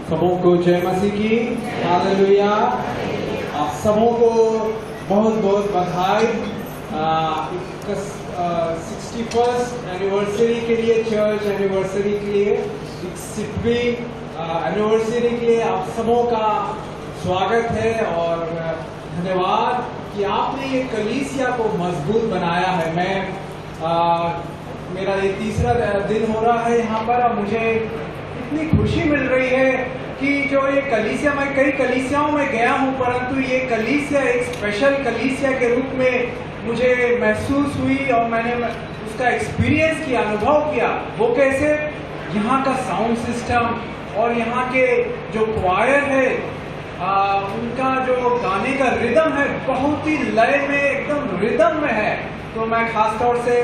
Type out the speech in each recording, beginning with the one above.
सबों को जय मसीह की हालेलुया। आप सबों को बहुत बहुत बधाई 61st एनिवर्सरी के लिए, चर्च एनिवर्सरी के लिए, 60वीं एनिवर्सरी के लिए आप सबों का स्वागत है और धन्यवाद कि आपने ये कलीसिया को मजबूत बनाया है। मेरा ये तीसरा दिन हो रहा है यहाँ पर और मुझे इतनी खुशी मिल रही है कि जो ये कलीसिया, मैं कई कलीसियाओं में गया हूँ परंतु ये कलीसिया एक स्पेशल कलीसिया के रूप में मुझे महसूस हुई और मैंने उसका एक्सपीरियंस किया, अनुभव किया। वो कैसे? यहाँ का साउंड सिस्टम और यहाँ के जो क्वायर है उनका जो गाने का रिदम है बहुत ही लय में, एकदम रिदम में है। तो मैं खास तौर से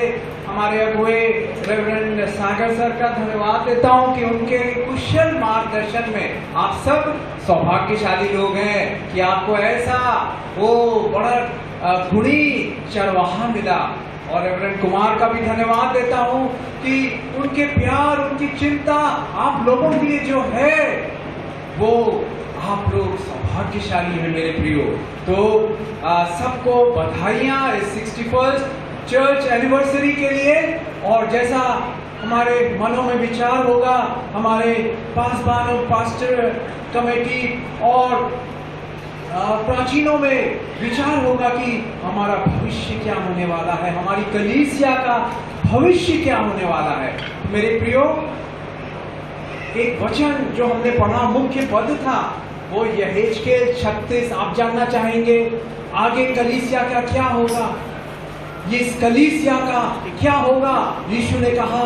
हमारे अगुए रेवरेंड सागर सर का धन्यवाद देता हूं कि उनके कुशल मार्गदर्शन में आप सब सौभाग्यशाली लोग हैं कि आपको ऐसा वो बड़ा गुणी चरवाहा मिला। और रेवरेंड कुमार का भी धन्यवाद देता हूं कि उनके प्यार, उनकी चिंता आप लोगों के लिए जो है वो आप लोग सौभाग्यशाली हैं मेरे प्रियो। तो सबको बधाइयाँ इस 61st चर्च एनिवर्सरी के लिए। और जैसा हमारे मनों में विचार होगा, हमारे पासवानों, पास्टर कमेटी और प्राचीनों में विचार होगा कि हमारा भविष्य क्या होने वाला है, हमारी कलीसिया का भविष्य क्या होने वाला है। मेरे प्रियो, एक वचन जो हमने पढ़ा मुख्य पद था वो यहेजकेल 36। आप जानना चाहेंगे आगे कलीसिया का क्या होगा, ये इस कलीसिया का क्या होगा। यीशु ने कहा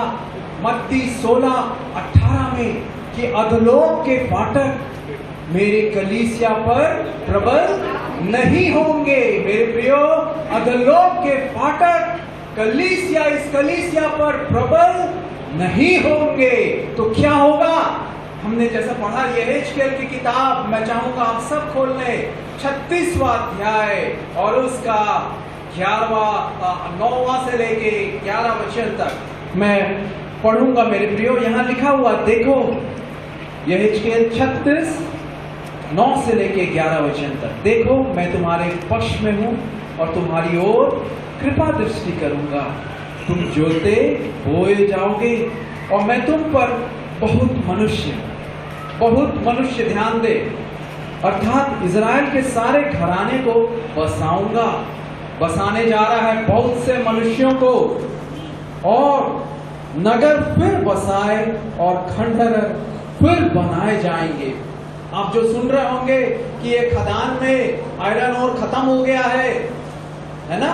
मत्ती 16:18 में कि अधोलोक के फाटक मेरे कलीसिया पर प्रबल नहीं होंगे। मेरे प्रियो, अधोलोक के फाटक कलीसिया, इस कलीसिया पर प्रबल नहीं होंगे। तो क्या होगा? हमने जैसा पढ़ा यहेजकेल की किताब, मैं चाहूंगा आप सब खोल लें 36वां अध्याय और उसका 9वां से लेके 11 वचन तक मैं पढ़ूंगा मेरे प्रियो। यहाँ लिखा हुआ देखो, यहेजकेल 36 9 से लेके 11 वचन तक। देखो मैं तुम्हारे पक्ष में हूँ और तुम्हारी ओर कृपा दृष्टि करूंगा। तुम जोते बोए जाओगे और मैं तुम पर बहुत मनुष्य ध्यान दे, अर्थात इज़राइल के सारे घराने को बसाऊंगा। बसाने जा रहा है बहुत से मनुष्यों को, और नगर फिर बसाए और खंडहर फिर बनाए जाएंगे। आप जो सुन रहे होंगे कि ये खदान में आयरन और खत्म हो गया है ना,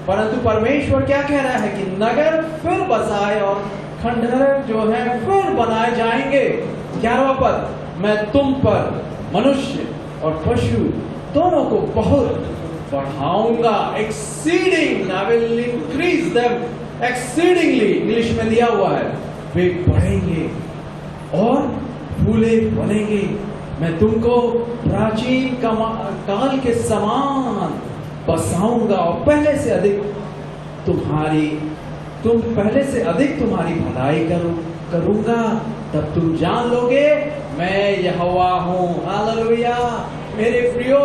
परंतु परमेश्वर क्या कह रहा है कि नगर फिर बसाए और खंडहर जो है फिर बनाए जाएंगे। 11वां पद, मैं तुम पर मनुष्य और पशु दोनों को बहुत बढ़ाऊंगा। Exceeding, I will increase them exceedingly, English में दिया हुआ है। वे बढ़ेंगे और फूले बनेंगे। मैं तुमको प्राचीन काल के समान बसाऊंगा और पहले से अधिक तुम्हारी भलाई करूंगा। तब तुम जान लोगे मैं यहोवा हूँ। हालेलुया। मेरे प्रियो,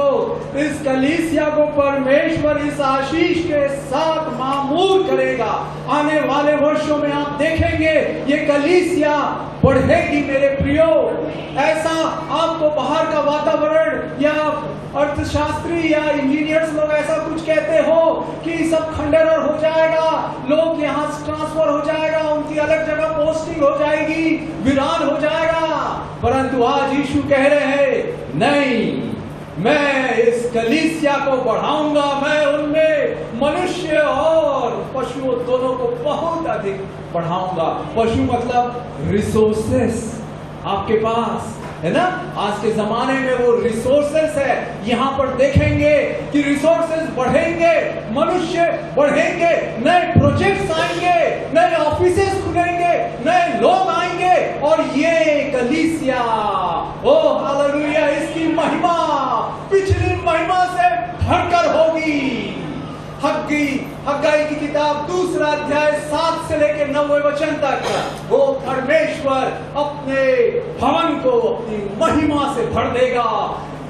इस कलीसिया को परमेश्वर इस आशीष के साथ मामूर करेगा। आने वाले वर्षों में आप देखेंगे ये कलीसिया बढ़ेगी मेरे प्रियो। ऐसा आपको बाहर का वातावरण या अर्थशास्त्री या इंजीनियर्स लोग ऐसा कुछ कहते हो कि सब खंडहर हो जाएगा, लोग यहाँ ट्रांसफर हो जाएगा, उनकी अलग जगह पोस्टिंग हो जाएगी, वीरान हो जाएगा। परंतु आज यीशु कह रहे हैं नहीं, मैं इस कलीसिया को बढ़ाऊंगा। मैं उनमें मनुष्य और पशुओं दोनों को बहुत अधिक बढ़ाऊंगा। पशु मतलब रिसोर्सेस आपके पास है ना। आज के जमाने में वो रिसोर्सेस है। यहाँ पर देखेंगे कि रिसोर्सेस बढ़ेंगे, मनुष्य बढ़ेंगे, नए प्रोजेक्ट्स आएंगे, नए ऑफिसेस खुलेंगे, नए लोग आएंगे और ये कलीसिया, ओ हालेलुया, इसकी महिमा पिछली महिमा से भरकर होगी। हग्गाई की किताब 2 अध्याय 7 से लेकर 9वें वचन तक वो परमेश्वर अपने भवन को अपनी महिमा से भर देगा।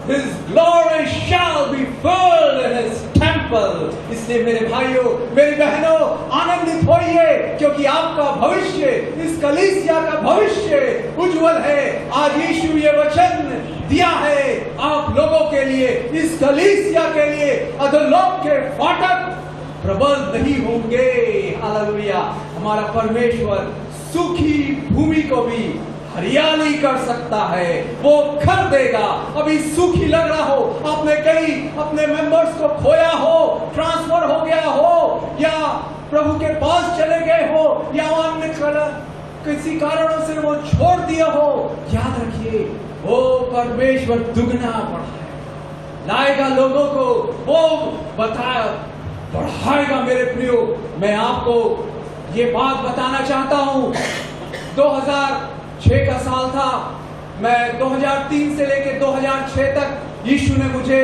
His glory shall be filled in his temple। इसलिए मेरे भाइयों, मेरी बहनों, आनंदित होइए, क्योंकि आपका भविष्य, इस कलीसिया का भविष्य उज्जवल है। आज यीशु ये वचन दिया है आप लोगों के लिए, इस कलीसिया के लिए अधोलोक के फाटक प्रबल नहीं होंगे। हालेलुया। हमारा परमेश्वर सूखी भूमि को भी हरियाली कर सकता है, वो कर देगा। अभी सूखी लग रहा हो, आपने कई अपने मेंबर्स को खोया हो, ट्रांसफर हो गया हो, या प्रभु के पास चले गए हो, या अन्य किसी कारणों से वो छोड़ दिया हो, याद रखिए वो परमेश्वर दुगना लाएगा लोगों को, वो बढ़ाएगा। मेरे प्रियो, मैं आपको ये बात बताना चाहता हूं। 2006 का साल था, मैं 2003 से लेकर 2006 तक यीशु ने मुझे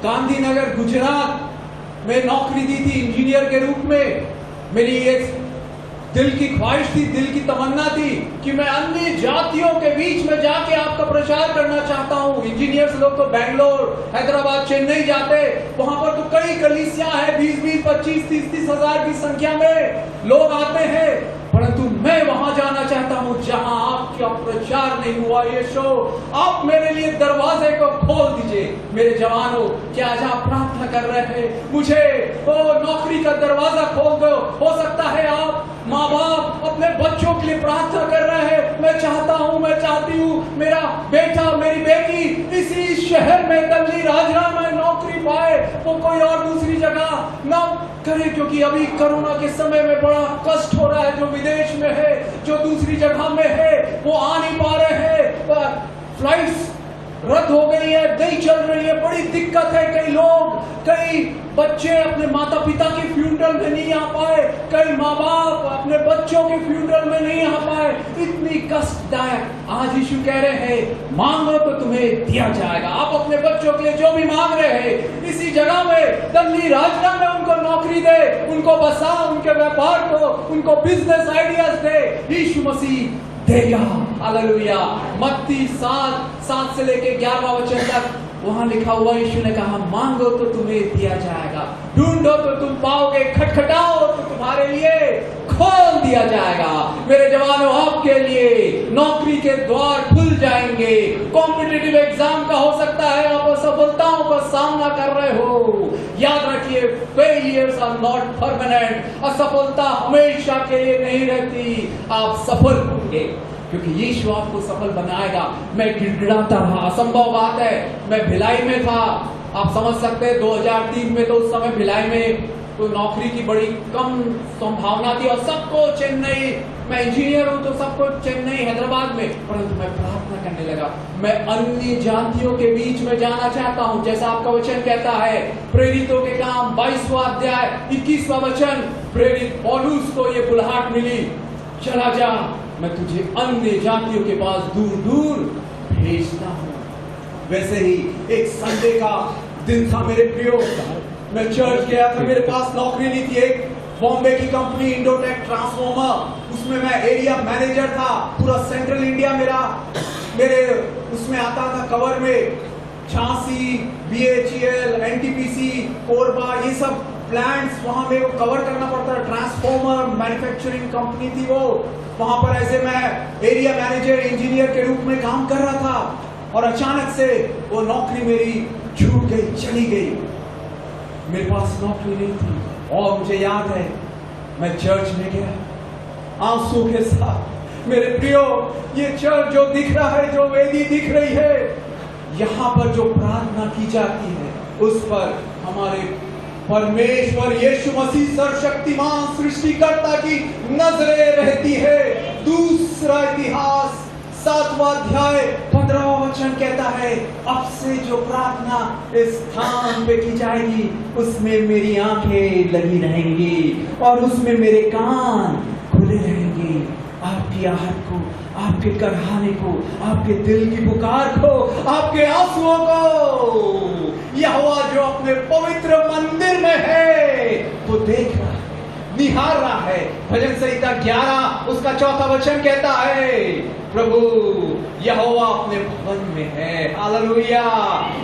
गांधीनगर गुजरात में नौकरी दी थी इंजीनियर के रूप में। मेरी एक दिल की ख्वाहिश थी, दिल की तमन्ना थी कि मैं अन्य जातियों के बीच में जाके आपका प्रचार करना चाहता हूं। इंजीनियर्स लोग तो बेंगलोर, हैदराबाद, चेन्नई जाते, वहां पर तो कई कलीसियां हैं, 20-20, 25, 30-30 हजार की संख्या में लोग आते हैं, परंतु मैं वहां जाना चाहता हूं जहां आपका प्रचार नहीं हुआ। यीशु, आप मेरे लिए दरवाजे को खोल दीजिए। मेरे जवानों, क्या आज आप प्रार्थना कर रहे हैं मुझे वो नौकरी का दरवाजा खोल दो? हो सकता है आप माँ बाप अपने बच्चों के लिए प्रार्थना कर रहे हैं, मैं चाहती हूँ मेरा बेटा, मेरी बेटी इसी शहर में दिल्ली राजरा में नौकरी पाए, वो कोई और दूसरी जगह ना करे, क्योंकि अभी कोरोना के समय में बड़ा कष्ट हो रहा है। जो विदेश में है, जो दूसरी जगह में है, वो आ नहीं पा रहे हैं, फ्लाइट्स रद्द हो गई है, नहीं चल रही है, बड़ी दिक्कत है। कई बच्चे अपने माता पिता के फ्यूनरल में नहीं आ पाए, कई माँ बाप अपने बच्चों के फ्यूनरल में नहीं आ पाए, इतनी कष्टदायक। आज यीशु कह रहे हैं मांगो तो तुम्हें दिया जाएगा। आप अपने बच्चों के लिए जो भी मांग रहे हैं, इसी जगह में दिल्ली राजधानी में उनको नौकरी दे, उनको बसा, उनके व्यापार को, उनको बिजनेस आइडियाज दे, यीशु मसीह देगा। हालेलुया। मत्ती 7 से लेके 11वां वचन तक वहां लिखा हुआ, यीशु ने कहा मांगो तो तुम्हें दिया जाएगा, ढूंढो तो तुम पाओगे, खटखटाओ तो तुम्हारे लिए खोल दिया जाएगा। मेरे जवानों, आपके लिए नौकरी के द्वार खुल जाएंगे। कॉम्पिटिटिव एग्जाम का हो सकता है आप असफलताओं का सामना कर रहे हो, याद रखिए फेलियर्स आर नॉट परमानेंट। असफलता हमेशा के लिए नहीं रहती, आप सफल होंगे क्योंकि यीशु आपको सफल बनाएगा। मैं गिड़गिड़ाता रहा, असंभव बात है। मैं भिलाई में था, आप समझ सकते हैं 2003 में, तो उस समय भिलाई में तो नौकरी की बड़ी कम संभावना थी और सबको चेन्नई, मैं इंजीनियर हूं तो सबको चेन्नई, हैदराबाद में, परंतु मैं प्रार्थना करने लगा, मैं अन्य जातियों के बीच में जाना चाहता हूं, जैसा आपका वचन कहता है। प्रेरितों के काम 22वां अध्याय 21वां वचन, प्रेरित पौलुस को ये बुलाहट मिली, चला जा, मैं तुझे अन्य जातियों के पास दूर दूर भेजता हूं। वैसे ही एक संडे का दिन था मेरे प्रियो, मैं चर्च गया था, मेरे पास नौकरी नहीं थी। एक बॉम्बे की कंपनी इंडोटेक ट्रांसफॉर्मर, उसमें मैं एरिया मैनेजर था। पूरा सेंट्रल इंडिया मेरे उसमें आता था कवर में, झांसी, BHEL, NTPC, कोरबा, ये सब प्लांट्स वहां मेरे को कवर करना पड़ता है। ट्रांसफॉर्मर मैन्युफैक्चरिंग कंपनी थी वो, वहां पर ऐसे मैं एरिया मैनेजर इंजीनियर के रूप में काम कर रहा था, और अचानक से वो नौकरी मेरी छूट गई, चली गई। मेरे पास नौकरी नहीं थी और मुझे याद है मैं चर्च में गया आंसू के साथ। मेरे प्रियो, ये चर्च जो दिख रहा है, जो वेदी दिख रही है, यहां पर जो प्रार्थना की जाती है उस पर हमारे परमेश्वर यीशु मसीह सर्वशक्तिमान सृष्टिकर्ता की नजरें रहती है। दूसरा इतिहास 7वां अध्याय 15वां वचन कहता है, अब से जो प्रार्थना इस स्थान पे की जाएगी उसमें मेरी आंखें लगी रहेंगी और उसमें मेरे कान खुले रहेंगे। आपकी आहट को, आपके करहाने को, आपके दिल की पुकार को, आपके आंसुओं को यहोवा जो अपने पवित्र मंदिर में है वो देख रहा है, निहार रहा है। भजन संहिता 11 उसका 4था वचन कहता है, प्रभु यहोवा अपने भवन में है। हालेलुया।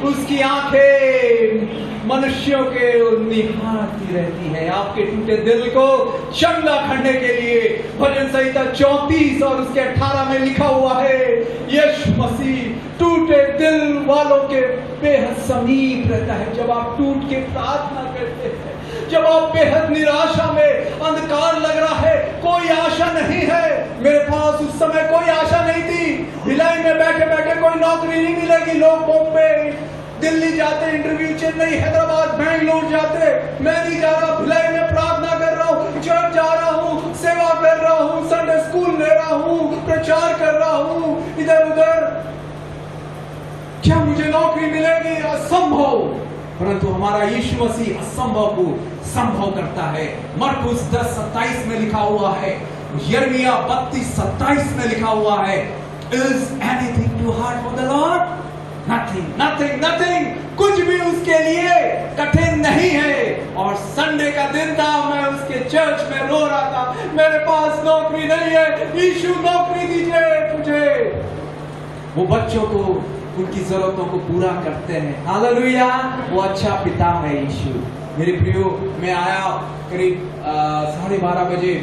उसकी आंखें मनुष्यों के निहारती रहती है, आपके टूटे दिल को चंगा करने के लिए। भजन संहिता 34 और उसके 18 में लिखा हुआ है, यीशु मसीह टूटे दिल वालों के बेहद समीप रहता है। जब आप टूट के प्रार्थना करते हैं, जब आप बेहद निराशा में, अंधकार लग रहा है, कोई आशा नहीं है। मेरे पास उस समय कोई आशा नहीं थी, भिलाई में बैठे बैठे कोई नौकरी नहीं मिलेगी। लोग बॉम्बे दिल्ली जाते इंटरव्यू, चेन्नई, हैदराबाद, बेंगलोर जाते, मैं नहीं जा रहा, भिलाई में प्रार्थना कर रहा हूँ, चर्च जा रहा हूँ, सेवा कर रहा हूँ, संडे स्कूल ले रहा हूँ, प्रचार कर रहा हूँ, इधर उधर, क्या मुझे नौकरी मिलेगी? असंभव। परंतु हमारा यीशु मसीह असंभव को संभव करता है। मरकुस 10:27 में लिखा हुआ है, यिर्मयाह 32:27 में लिखा हुआ है, Is anything too hard for the Lord? Nothing, nothing, nothing. कुछ भी उसके लिए कठिन नहीं है। और संडे का दिन था, मैं उसके चर्च में रो रहा था, मेरे पास नौकरी नहीं है, यीशु नौकरी दीजिए मुझे। वो बच्चों को उनकी जरूरतों को पूरा करते हैं। हालेलुया। वो अच्छा पिता है यीशु। मेरे प्रियो, मैं आया करीब 12:30 बजे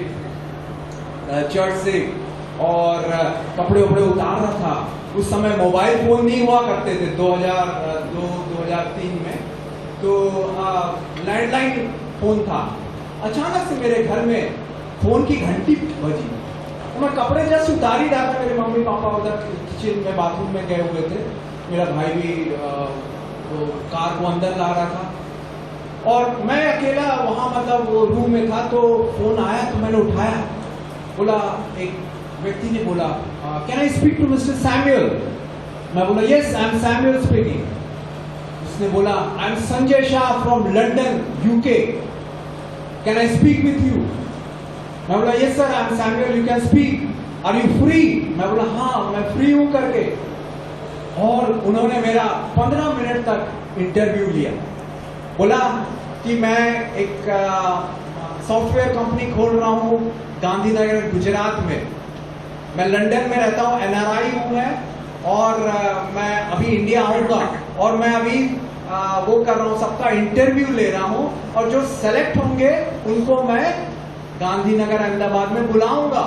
चर्च से और कपड़े वपड़े उतार रहा था। उस समय मोबाइल फोन नहीं हुआ करते थे 2002-2003 में, तो लैंडलाइन फोन था। अचानक से मेरे घर में फोन की घंटी बजी। मैं कपड़े जस्ट उतार ही रहा था, मेरे मम्मी पापा उधर किचन में बाथरूम में गए हुए थे, मेरा भाई भी तो कार को अंदर ला रहा था और मैं अकेला वहाँ मतलब वो रूम में था। तो फोन आया तो मैंने उठाया, बोला, एक व्यक्ति ने बोला, can I speak to mister Samuel? मैं बोला, yes I am Samuel speaking. उसने बोला, I am Sanjay Shah from London UK, can I speak with you? मैं बोला, yes sir I am Samuel, you can speak, are you free? मैं बोला, हाँ मैं फ्री हूं करके। और उन्होंने मेरा 15 मिनट तक इंटरव्यू लिया। बोला कि मैं एक सॉफ्टवेयर कंपनी खोल रहा हूं गांधीनगर गुजरात में, मैं लंदन में रहता हूं, NRI हूं मैं, और मैं अभी इंडिया आऊंगा और मैं अभी वो कर रहा हूं, सबका इंटरव्यू ले रहा हूं और जो सेलेक्ट होंगे उनको मैं गांधीनगर अहमदाबाद में बुलाऊंगा।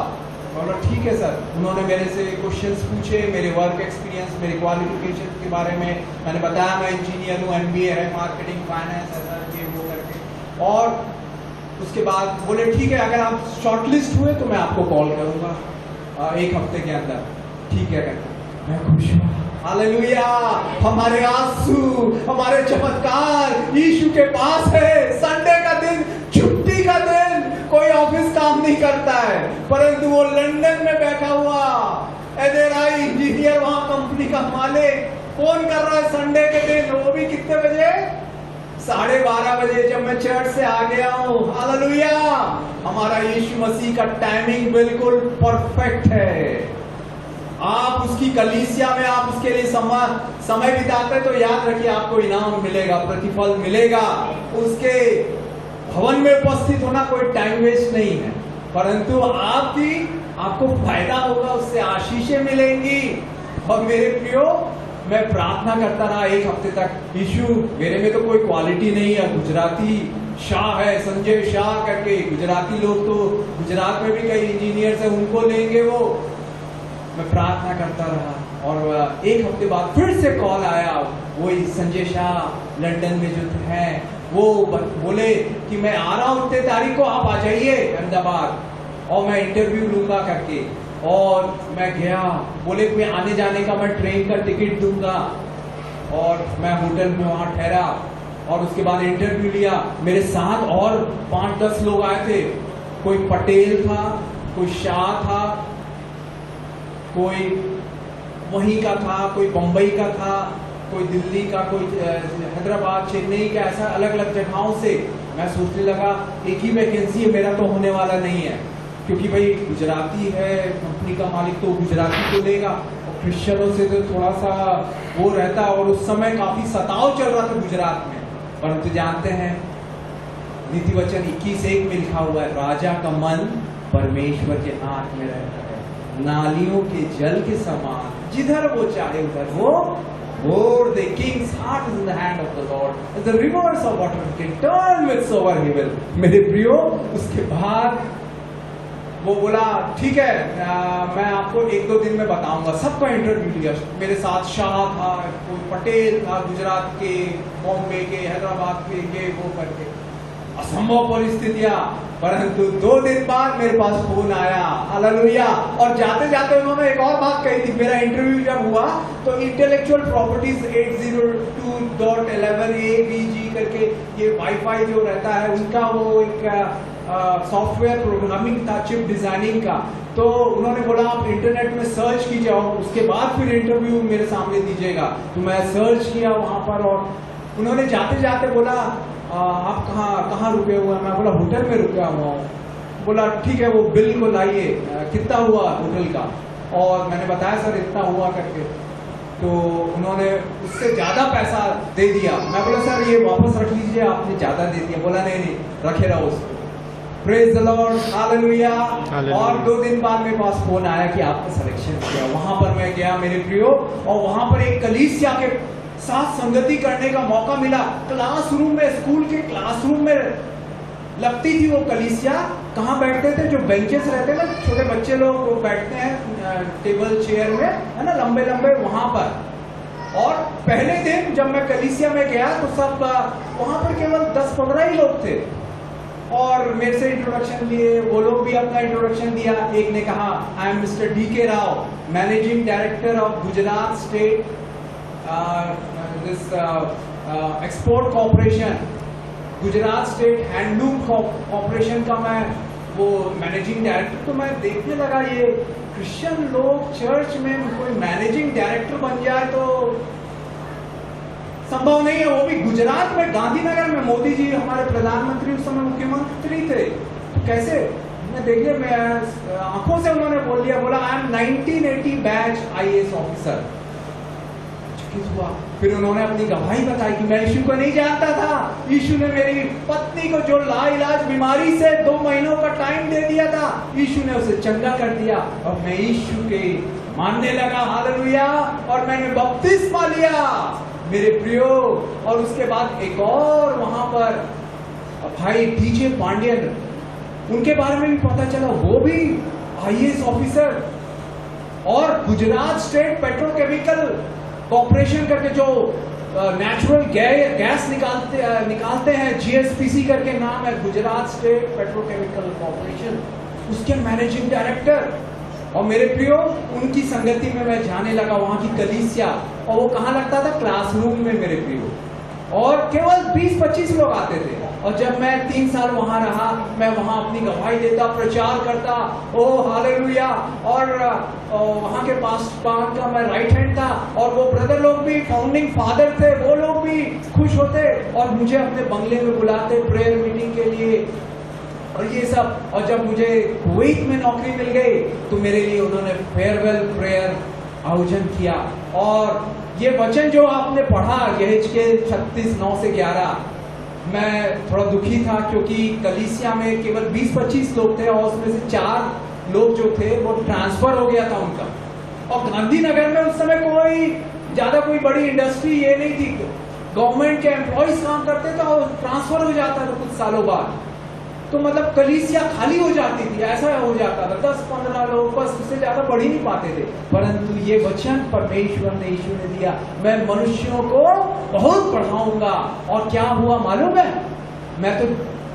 बोला, ठीक है सर। उन्होंने मेरे से क्वेश्चंस पूछे, मेरे वर्क एक्सपीरियंस, मेरे क्वालिफिकेशन के बारे में। मैंने बताया मैं इंजीनियर हूँ, MBA है, मार्केटिंग, फाइनेंस, ऐसा ये वो करके। और उसके बाद बोले, ठीक है, अगर आप शॉर्टलिस्ट हुए तो मैं आपको कॉल करूंगा 1 हफ्ते के अंदर। ठीक है कहते, मैं खुश हुआ। हालेलुया। हमारे आंसू, हमारे चमत्कार यीशु के पास है। संडे का दिन, छुट्टी का दिन, कोई ऑफिस काम नहीं करता है, परंतु वो लंदन में बैठा हुआ NRI इंजीनियर, वहां कंपनी का मालिक फोन कर रहा है संडे के दिन, वो भी कितने बजे? 12:30 बजे, जब मैं चर्च से आ गया हूँ। हालेलुया। हमारा यीशु मसीह का टाइमिंग बिल्कुल परफेक्ट है। आप उसकी कलीसिया में आप उसके लिए समय बिताते तो याद रखिए आपको इनाम मिलेगा, प्रतिफल मिलेगा। उसके भवन में उपस्थित होना कोई टाइम वेस्ट नहीं है, परंतु आपको फायदा होगा, उससे आशीषें मिलेंगी। और मेरे प्रियो, मैं प्रार्थना करता रहा 1 हफ्ते तक, यीशु मेरे में तो कोई क्वालिटी नहीं है, गुजराती शाह है, संजय शाह करके, गुजराती लोग तो गुजरात में भी कई इंजीनियर्स हैं, उनको लेंगे वो। मैं प्रार्थना करता रहा और 1 हफ्ते बाद फिर से कॉल आया, वही संजय शाह लंदन में जो है, वो बोले कि मैं आ रहा हूँ 3 तारीख को, आप आ जाइए अहमदाबाद और मैं इंटरव्यू लूंगा करके। और मैं गया, बोले कोई आने जाने का मैं ट्रेन का टिकट दूंगा, और मैं होटल में वहां ठहरा और उसके बाद इंटरव्यू लिया। मेरे साथ और 5-10 लोग आए थे, कोई पटेल था, कोई शाह था, कोई वहीं का था, कोई बंबई का था, कोई दिल्ली का, कोई हैदराबाद, चेन्नई का, ऐसा अलग अलग जगहों से। मैं सोचने लगा एक ही वैकेंसी है, मेरा तो होने वाला नहीं है। क्योंकि भाई गुजराती है, कंपनी का मालिक तो गुजराती को लेगा, और क्रिश्चियनों से तो थोड़ा सा वो रहता, और उस समय काफी सताव चल रहा था गुजरात में। परंतु जानते हैं नीति वचन 21:1 में लिखा हुआ है, राजा का मन परमेश्वर के हाथ में रहता है, नालियों के जल के समान, जिधर वो चाहे उधर वो For the king's heart is in the hand of the Lord, and the rivers of water can turn whithersoever he will. मेरे प्रियो, उसके बाद वो बोला ठीक है, मैं आपको 1-2 दिन में बताऊंगा। सबका इंटरव्यू लिया, मेरे साथ शाह था, कोई पटेल था, गुजरात के, बॉम्बे के, हैदराबाद के, ये वो करके असंभव परिस्थितियां। परंतु 2 दिन बाद मेरे पास फोन आया, हालेलुया। और जाते जाते उन्होंने एक और बात कही थी। मेरा इंटरव्यू जब हुआ तो इंटेलेक्चुअल प्रॉपर्टीज 802.11 ABG करके ये वाईफाई जो रहता है उनका वो एक सॉफ्टवेयर प्रोग्रामिंग था, चिप डिजाइनिंग का। तो उन्होंने बोला आप इंटरनेट में सर्च कीजिए और उसके बाद फिर इंटरव्यू मेरे सामने दीजिएगा। तो मैं सर्च किया वहां पर, और उन्होंने जाते जाते बोला आप कहाँ रुके हुए हैं? मैं बोला होटल में रुका हुआ हूँ। बोला ठीक है, वो बिल को लाइए, कितना हुआ होटल का? और मैंने बताया सर इतना हुआ करके। तो उन्होंने उससे ज्यादा पैसा दे दिया। मैं बोला सर ये वापस रख लीजिए, आपने ज्यादा दे दिया। बोला नहीं रखे रहो उसको। Praise the Lord, hallelujah. और 2 दिन बाद मेरे पास फोन आया कि आपका सिलेक्शन किया। वहां पर मैं गया मेरे प्रियो, और वहां पर एक कलीसिया के साथ संगति करने का मौका मिला। क्लासरूम में, स्कूल के क्लासरूम में लगती थी वो कलीसिया। कहाँ बैठते थे? जो बेंचेस रहते हैं ना, छोटे बच्चे लोग वो बैठते हैं टेबल चेयर में, है ना, लंबे लंबे, वहां पर। और पहले दिन जब मैं कलीसिया में गया तो सब वहां पर केवल 10-15 ही लोग थे, और मेरे से इंट्रोडक्शन लिए। वो लोग भी अपना इंट्रोडक्शन दिया। एक ने कहा I am mister DK Rao, managing director of Gujarat state export corporation, Gujarat state handloom corporation का मैं वो मैनेजिंग डायरेक्टर। तो मैं देखने लगा ये क्रिश्चियन लोग चर्च में कोई मैनेजिंग डायरेक्टर बन जाए तो संभव नहीं है, वो भी गुजरात में, गांधीनगर में। मोदी जी हमारे प्रधानमंत्री उस समय मुख्यमंत्री थे, तो कैसे? मैं देखिए, मैं आंखों से उन्होंने बोल दिया, बोला I M 1980 batch IAS officer. हुआ। फिर उन्होंने अपनी गवाही बताई कि मैं यीशु को नहीं जानता था। यीशु ने मेरी पत्नी को जो लाइलाज बीमारी से 2 महीनों का टाइम दे दिया था, यीशु ने उसे चंगा कर दिया, और मैं यीशु के मानने लगा, हालेलुया। और मैंने बपतिस्मा लिया मेरे प्रियो। और उसके बाद एक और वहां पर भाई DJ पांड्यन, उनके बारे में भी पता चला, वो भी IAS ऑफिसर, और गुजरात स्टेट पेट्रोकेमिकल कॉर्पोरेशन करके जो नेचुरल गैस निकालते हैं, GSPC करके नाम है, गुजरात स्टेट पेट्रोकेमिकल कॉर्पोरेशन, उसके मैनेजिंग डायरेक्टर। और मेरे प्रियो, उनकी संगति में मैं जाने लगा, वहां की कलीसिया। और वो कहाँ लगता था? क्लासरूम में मेरे प्रियो। और केवल 20-25 लोग आते थे। और जब मैं 3 साल वहां रहा, मैं वहां अपनी गवाही देता, प्रचार करता, ओ हालेलुया। और वहां के पास्टर का मैं राइट हैंड था, और वो ब्रदर लोग भी फाउंडिंग फादर थे, वो लोग भी खुश होते और मुझे अपने बंगले में बुलाते प्रेयर मीटिंग के लिए, और ये सब। और जब मुझे कुवैत में नौकरी मिल गई तो मेरे लिए उन्होंने फेयरवेल प्रेयर आयोजन किया। और ये वचन जो आपने पढ़ा, यहेजकेल 36:9-11, मैं थोड़ा दुखी था क्योंकि कलीसिया में केवल 20-25 लोग थे, और उसमें से 4 लोग जो थे वो ट्रांसफर हो गया था उनका। और गांधीनगर में उस समय कोई बड़ी इंडस्ट्री ये नहीं थी, गवर्नमेंट के एम्प्लॉइज काम करते थे और ट्रांसफर हो जाता था कुछ सालों बाद। तो मतलब कलीसिया खाली हो जाती थी, ऐसा हो जाता था, 10-15 लोग, बस उससे ज्यादा बढ़ ही नहीं पाते थे। परंतु ये वचन परमेश्वर ने, यीशु ने दिया, मैं मनुष्यों को बहुत बढ़ाऊंगा। और क्या हुआ मालूम है? मैं तो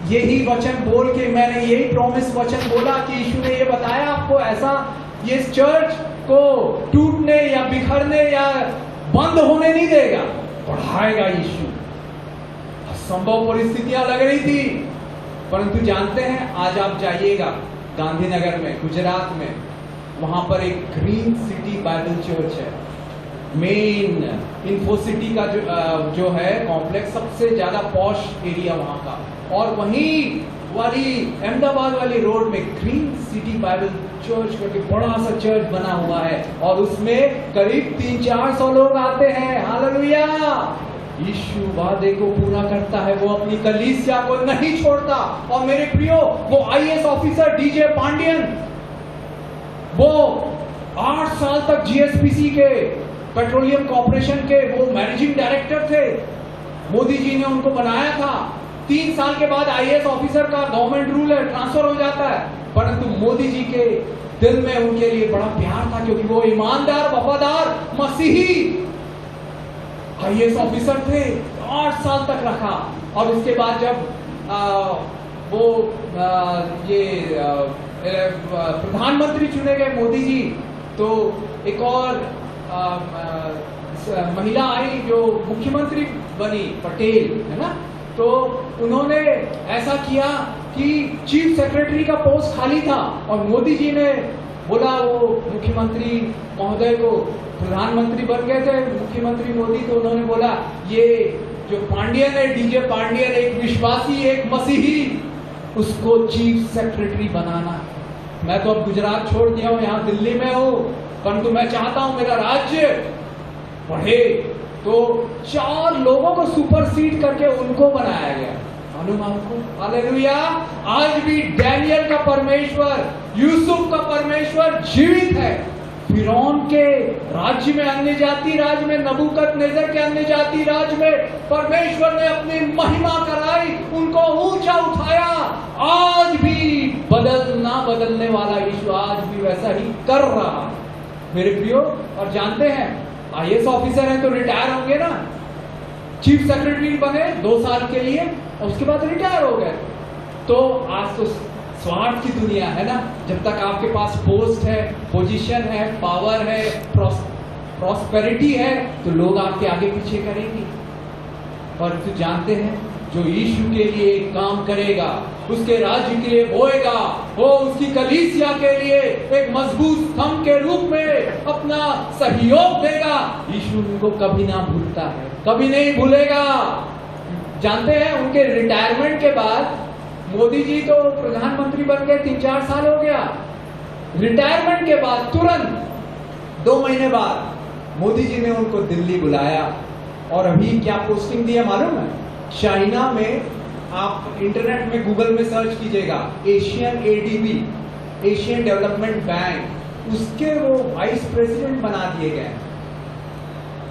यही वचन बोल के, मैंने यही प्रॉमिस वचन बोला कि यीशु ने ये बताया आपको, ऐसा ये चर्च को टूटने या बिखरने या बंद होने नहीं देगा, बढ़ाएगा यीशु। असंभव परिस्थितियां लग रही थी, परंतु जानते हैं, आज आप जाइएगा गांधीनगर में, गुजरात में, वहां पर एक ग्रीन सिटी बाइबल चर्च है। मेन इन्फोसिटी का जो है कॉम्प्लेक्स, सबसे ज्यादा पॉश एरिया वहां का। और वहीं वाली अहमदाबाद वाली रोड में ग्रीन सिटी बाइबल चर्च करके बड़ा सा चर्च बना हुआ है और उसमें करीब 300-400 लोग आते हैं। हालेलुया। यीशु वादे को पूरा करता है, वो अपनी कलीसिया को नहीं छोड़ता। और मेरे प्रियो, वो आईएएस ऑफिसर डीजे पांडियन, वो 8 साल तक जीएसपीसी के पेट्रोलियम कॉर्पोरेशन के वो मैनेजिंग डायरेक्टर थे। मोदी जी ने उनको बनाया था। 3 साल के बाद आईएएस ऑफिसर का गवर्नमेंट रूल है, ट्रांसफर हो जाता है, परंतु मोदी जी के दिल में उनके लिए बड़ा प्यार था क्योंकि वो ईमानदार, वफादार मसीही आईएएस ऑफिसर थे। 8 साल तक रखा और उसके बाद जब प्रधानमंत्री चुने गए मोदी जी, तो एक और महिला आई जो मुख्यमंत्री बनी, पटेल, है ना। तो उन्होंने ऐसा किया कि चीफ सेक्रेटरी का पोस्ट खाली था और मोदी जी ने बोला, वो मुख्यमंत्री महोदय को, प्रधानमंत्री बन गए थे मुख्यमंत्री मोदी, तो उन्होंने बोला ये जो पांडियन है, डीजे पांडियन, एक विश्वासी, एक मसीही, उसको चीफ सेक्रेटरी बनाना। मैं तो अब गुजरात छोड़ दिया हूँ, यहाँ दिल्ली में हूँ, परंतु मैं चाहता हूँ मेरा राज्य बढ़े। तो 4 लोगों को सुपरसीड करके उनको बनाया गया, अनुमान को। हालेलुया। आज भी डैनियल का परमेश्वर, यूसुफ का परमेश्वर जीवित है। फिरौन के राज्य में, अन्य जाति राज्य में, नबूकदनेस्सर के अन्य जाति राज्य में परमेश्वर ने अपनी महिमा कराई, उनको ऊंचा उठाया। आज भी ना बदलने वाला यीशु आज भी वैसा ही कर रहा है मेरे प्रियो। और जानते हैं आईएएस ऑफिसर है तो रिटायर होंगे ना, चीफ सेक्रेटरी बने 2 साल के लिए और उसके बाद रिटायर हो गए। तो आज तो स्वार्थ की दुनिया है ना, जब तक आपके पास पोस्ट है, पोजीशन है, पावर है, प्रॉस्पेरिटी है, तो लोग आपके आगे पीछे करेंगे। पर तो जानते हैं जो यीशु के लिए काम करेगा, उसके राज्य के लिए बोएगा, वो उसकी कलीसिया के लिए एक मजबूत स्तंभ के रूप में अपना सहयोग देगा। यीशु उनको कभी ना भूलता है, कभी नहीं भूलेगा। जानते हैं उनके रिटायरमेंट के बाद, मोदी जी तो प्रधानमंत्री बन गए, 3-4 साल हो गया। रिटायरमेंट के बाद तुरंत 2 महीने बाद मोदी जी ने उनको दिल्ली बुलाया और अभी क्या पोस्टिंग दिया मालूम है? चाइना में, आप इंटरनेट में गूगल में सर्च कीजिएगा, Asian ADB, Asian development bank, उसके वो वाइस प्रेसिडेंट बना दिए गए।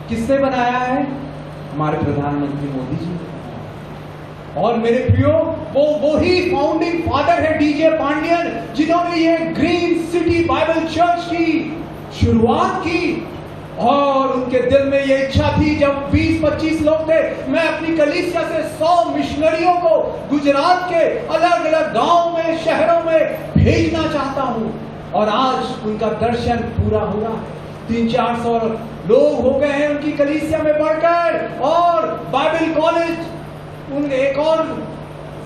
किसने बनाया है? हमारे प्रधानमंत्री मोदी जी ने। और मेरे प्रियो, वो ही फाउंडिंग फादर है डीजे पांडियन, जिन्होंने ये ग्रीन सिटी बाइबल चर्च की शुरुआत की। और उनके दिल में ये इच्छा थी, जब 20-25 लोग थे, मैं अपनी कलीसिया से 100 मिशनरियों को गुजरात के अलग अलग गांव में, शहरों में भेजना चाहता हूं। और आज उनका दर्शन पूरा हुआ। 300-400 लोग हो गए हैं उनकी कलीसिया में बढ़कर। और बाइबल कॉलेज, उन एक और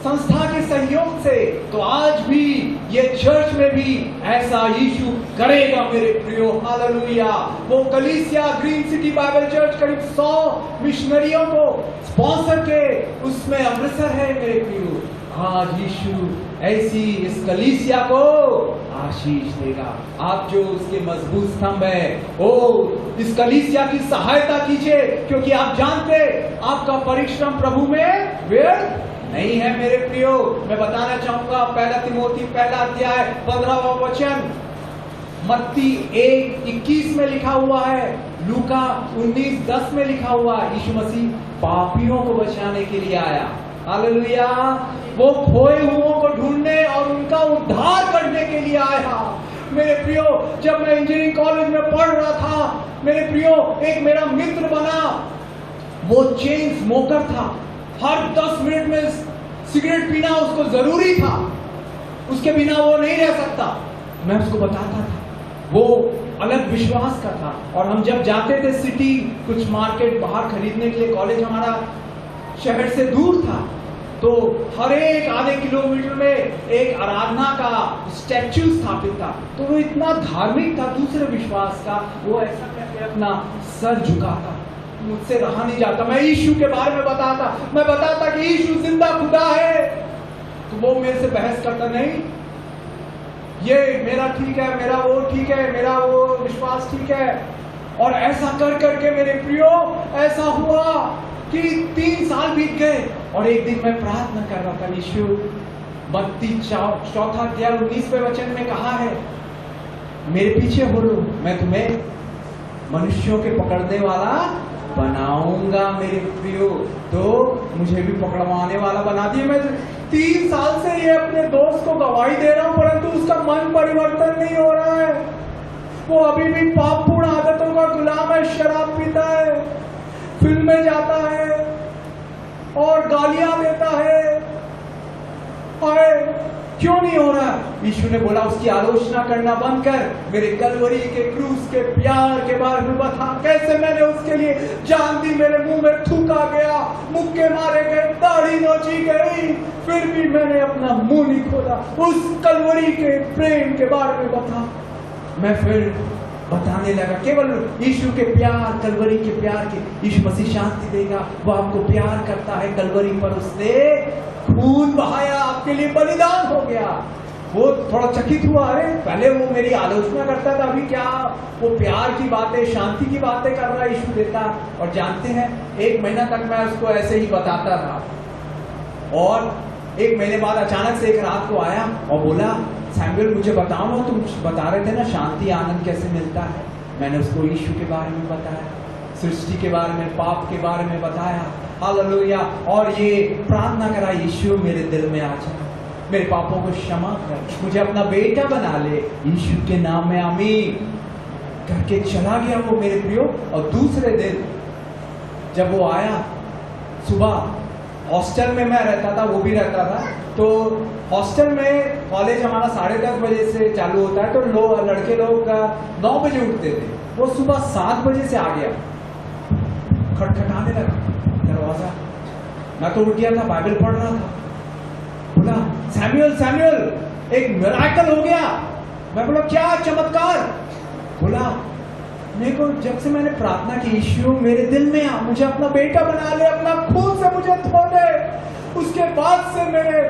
संस्था के सहयोग से, तो आज भी ये चर्च में भी ऐसा यीशु करेगा मेरे प्रियो। हालेलुया। वो कलीसिया ग्रीन सिटी बाइबल चर्च करीब 100 मिशनरियों को स्पॉन्सर के उसमें अग्रसर है मेरे प्रियो। आज यीशु ऐसी इस कलीसिया को आशीष देगा। आप जो उसके मजबूत स्तंभ है, ओ इस कलीसिया की सहायता कीजिए, क्योंकि आप जानते आपका परिश्रम प्रभु में व्यर्थ नहीं है मेरे प्रियो। मैं बताना चाहूंगा 1 तिमोथी 1 अध्याय 15वां वचन, मत्ती 1:21 में लिखा हुआ है, लूका 19:10 में लिखा हुआ है, यीशु मसीह पापियों को बचाने के लिए आया। हालेलुया। वो खोए हुओं को ढूंढने और उनका उद्धार करने के लिए आया। मेरे प्रियो, जब मैं इंजीनियरिंग कॉलेज में पढ़ रहा था, मेरे प्रियो, एक मेरा मित्र बना, वो चेन स्मोकर था। हर 10 मिनट में सिगरेट पीना उसको जरूरी था, उसके बिना वो नहीं रह सकता। मैं उसको बताता था, वो अलग विश्वास का था। और हम जब जाते थे सिटी, कुछ मार्केट बाहर खरीदने के लिए, कॉलेज हमारा शहर से दूर था, तो हर एक आधे किलोमीटर में एक आराधना का स्टैच्यू स्थापित था। तो वो इतना धार्मिक था, दूसरे विश्वास का, वो ऐसा करके अपना सर झुकाता, मुझसे रहा नहीं जाता। मैं यीशु के बारे में बताता, मैं बताता कि यीशु जिंदा खुदा है, तो वो मेरे से बहस करता, नहीं ये मेरा ठीक है, मेरा वो ठीक है, मेरा वो विश्वास ठीक है। और ऐसा कर करके मेरे प्रियो ऐसा हुआ कि 3 साल बीत गए और एक दिन मैं प्रार्थना कर रहा था। यीशु मत्ती 4 अध्याय 19वें वचन में कहा है, मेरे पीछे हो लो, मैं तुम्हें मनुष्यों के पकड़ने वाला बनाऊंगा। मेरे प्रियो, तो मुझे भी पकड़वाने वाला बना दिया। मैं 3 साल से ये अपने दोस्त को गवाही दे रहा हूं, परंतु उसका मन परिवर्तन नहीं हो रहा है। वो अभी भी पापपूर्ण आदतों का गुलाम है, शराब पीता है, फिल्में जाता है और गालियां देता है। अरे क्यों नहीं हो रहा? यीशु ने बोला उसकी आलोचना करना बंद कर, मेरे कलवरी के क्रूस के प्यार के बारे में बता, कैसे मैंने उसके लिए जान दी, मेरे मुंह में थूका गया, मुक्के मारे गए, दाढ़ी नोची गई, फिर भी मैंने अपना मुंह नहीं खोला। उस कलवरी के प्रेम के बारे में बता। मैं फिर बताने लगा केवल यीशु के प्यार, कलवरी के प्यार के। यीशु मसीह शांति देगा, वो आपको प्यार करता है। कलवरी पर उसने खून बहाया, आपके लिए बलिदान हो गया। वो थोड़ा चकित हुआ, अरे पहले वो मेरी आलोचना करता था, अभी क्या वो प्यार की बातें, शांति की बातें कर रहा है यीशु देता। और जानते हैं 1 महीना तक मैं उसको ऐसे ही बताता था और 1 महीने बाद अचानक से एक रात को आया और बोला, सैमुअल मुझे बताओ ना, तुम बता रहे थे ना शांति आनंद कैसे मिलता है। मैंने उसको यीशु के बारे में बताया, सृष्टि के बारे में, पाप के बारे में बताया। हालेलुया। और ये प्रार्थना करा, यीशु मेरे दिल में आ जा, मेरे पापों को क्षमा कर, मुझे अपना बेटा बना ले, यीशु के नाम में आमीन करके चला गया वो मेरे प्रियो। और दूसरे दिन जब वो आया, सुबह हॉस्टल में मैं रहता था, वो भी रहता था, तो हॉस्टल में कॉलेज हमारा 10:30 बजे से चालू होता है, तो लड़के लोग 9 बजे उठते थे। वो सुबह 7 बजे से आ गया, खटखटाने लगा दरवाजा। मैं तो उठ गया था, बाइबल पढ़ रहा था। बोला, सैमुअल सैमुअल एक मिरेकल हो गया। मैं बोला, क्या चमत्कार? बोला, मेरे को जब से मैंने प्रार्थना की, यीशु मेरे दिल में आ, मुझे अपना बेटा बना ले, अपना खून से मुझे धो दे, उसके बाद से मेरे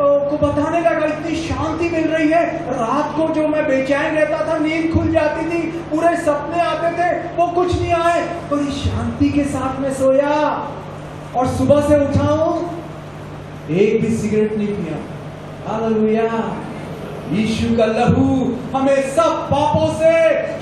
को बताने लगा इतनी शांति मिल रही है। रात को जो मैं बेचैन रहता था, नींद खुल जाती थी, पूरे सपने आते थे, वो कुछ नहीं आए, बड़ी शांति के साथ में सोया। और सुबह से उठा हूं, एक भी सिगरेट नहीं पिया। हालेलुया। यीशु का लहू हमें सब पापों से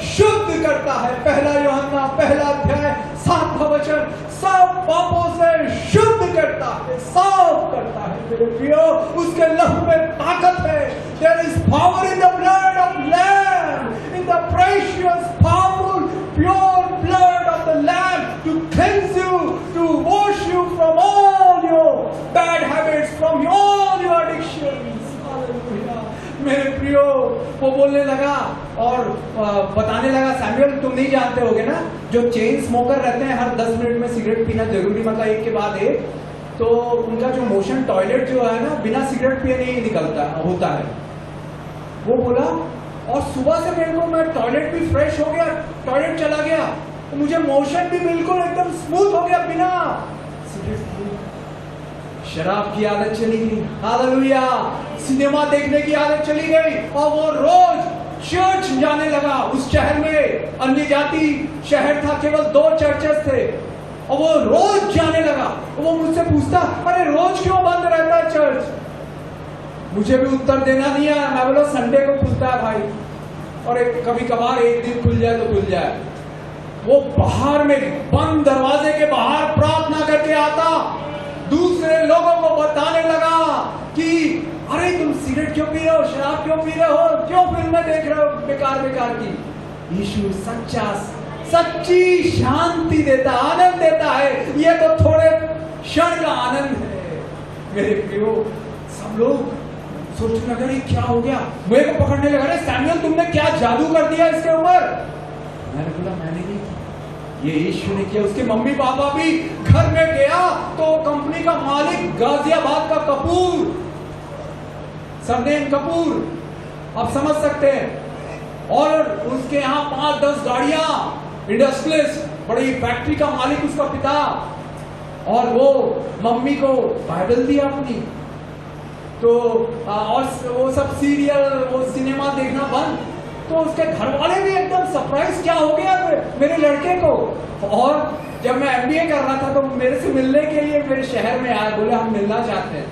शुद्ध करता है। 1 यूहन्ना 1 अध्याय 7वां वचन, सब पापों से शुद्ध करता है, साफ करता है। मेरे प्रियो, उसके लहू में ताकत है। There is power in the blood of Lamb, in the precious, powerful, pure blood of the Lamb to cleanse you, to wash you from all your bad habits, from all your addictions. Hallelujah. मेरे प्रियो, वो बोलने लगा और बताने लगा, Samuel तुम नहीं जानते होगे ना, जो चेन स्मोकर रहते हैं हर 10 मिनट में सिगरेट पीना जरूरी, मतलब एक के बाद एक, तो उनका जो मोशन टॉयलेट जो है ना, बिना सिगरेट पिए नहीं निकलता होता है। वो बोला, और सुबह से मेरे को, मैं टॉयलेट भी फ्रेश हो गया, टॉयलेट चला गया तो मुझे मोशन भी बिल्कुल एकदम स्मूथ हो गया, बिना सिगरेट पिए। शराब की आदत चली गई, हालेलुया। सिनेमा देखने की आदत चली गई और वो रोज चर्च जाने लगा। उस शहर में अन्य जाति शहर था, केवल 2 चर्चेस थे और वो रोज जाने लगा। वो मुझसे पूछता, अरे रोज क्यों बंद रहता है चर्च? मुझे भी उत्तर देना नहीं आया। मैं बोला, संडे को खुलता है भाई, और कभी कभार एक दिन खुल जाए तो खुल जाए। वो बाहर में बंद दरवाजे के बाहर प्रार्थना करके आता, दूसरे लोगों को बताने लगा कि अरे तुम सिगरेट क्यों पी रहे हो, शराब क्यों पी रहे हो, क्यों फिल्में देख रहे हो बेकार बेकार की। यीशु सच्ची शांति देता, आनंद देता है। ये तो थोड़े क्षण का आनंद है। मेरे प्रियो, सब लोग सोचने लगे क्या हो गया, मुझे को पकड़ने लगा, अरे सैमुअल तुमने क्या जादू कर दिया इसके ऊपर? मैंने बोला, मैंने नहीं, ये यीशु ने किया। उसके मम्मी पापा भी घर में गया तो कंपनी का मालिक गाजियाबाद का कपूर, सरनेम कपूर, आप समझ सकते हैं, और उसके यहाँ 5-10 गाड़ियां, इंडस्ट्रियलिस्ट, बड़ी फैक्ट्री का मालिक उसका पिता, और वो मम्मी को बाइबल दी अपनी। तो और वो सब सीरियल, वो सिनेमा देखना बंद। तो उसके घर वाले भी एकदम सरप्राइज, क्या हो गया मेरे लड़के को। और जब मैं एमबीए कर रहा था तो मेरे से मिलने के लिए मेरे शहर में आए, बोले हम मिलना चाहते हैं।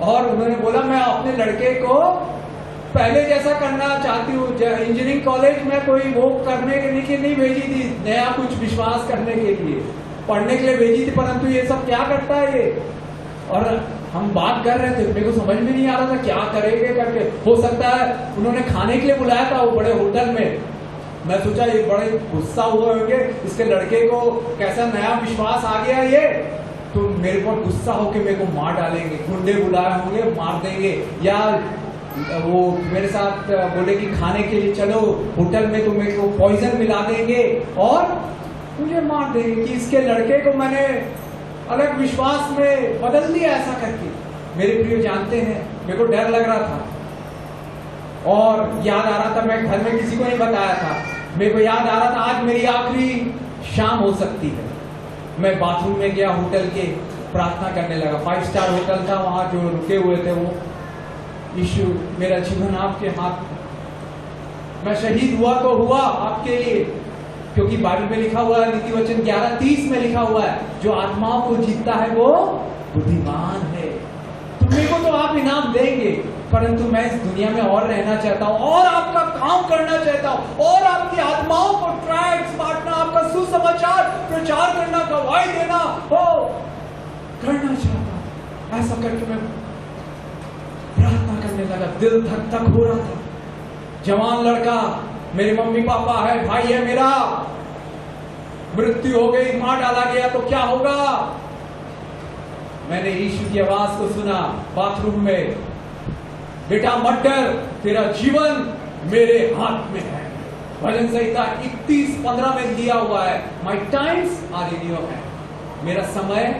और उन्होंने बोला मैं अपने लड़के को पहले जैसा करना चाहती हूँ। इंजीनियरिंग कॉलेज में कोई वो करने के लिए नहीं भेजी थी, नया कुछ विश्वास करने के लिए, पढ़ने के लिए भेजी थी, परंतु ये सब क्या करता है ये। और हम बात कर रहे थे, मेरे को समझ में नहीं आ रहा था क्या करेंगे करके। हो सकता है उन्होंने खाने के लिए बुलाया था वो बड़े होटल में। मैं सोचा ये बड़े गुस्सा हुए होंगे, इसके लड़के को कैसा नया विश्वास आ गया ये, तो मेरे पर गुस्सा होके मेरे को मार डालेंगे, गुंडे बुलाए होंगे मार देंगे, या वो मेरे साथ बोले कि खाने के लिए चलो होटल में, तो मेरे को पॉइजन मिला देंगे और मुझे मार देंगे कि इसके लड़के को मैंने अलग विश्वास में बदल दिया ऐसा करके। मेरे प्रिय जानते हैं मेरे को डर लग रहा था और याद आ रहा था, मैं घर में किसी को नहीं बताया था, मेरे को याद आ रहा था आज मेरी आखिरी शाम हो सकती है। मैं बाथरूम में गया होटल के, प्रार्थना करने लगा। 5 स्टार होटल था, वहां जो रुके हुए थे वो, यीशु मेरा जीवन आपके हाथ में, मैं शहीद हुआ तो हुआ आपके लिए, क्योंकि बाइबल में लिखा हुआ है, नीति वचन 11:30 में लिखा हुआ है, जो आत्माओं को जीतता है वो बुद्धिमान है। तो मेरे को तो आप इनाम देंगे, परंतु मैं इस दुनिया में और रहना चाहता हूँ और आपका काम करना चाहता हूँ और आपकी आत्माओं को ट्रैक्स बांटना, आपका सुसमाचार प्रचार करना, गवाही देना हो करना चाहता हूँ। ऐसा करके मैं प्रार्थना करने लगा, दिल धक धक हो रहा था। जवान लड़का, मेरे मम्मी पापा है, भाई है मेरा, मृत्यु हो गई, मार डाला गया तो क्या होगा। मैंने यीशु की आवाज को सुना बाथरूम में, बेटा मत डर, तेरा जीवन मेरे हाथ में है। भजन संहिता 31:15 में दिया हुआ है, my times are in your hand, मेरा समय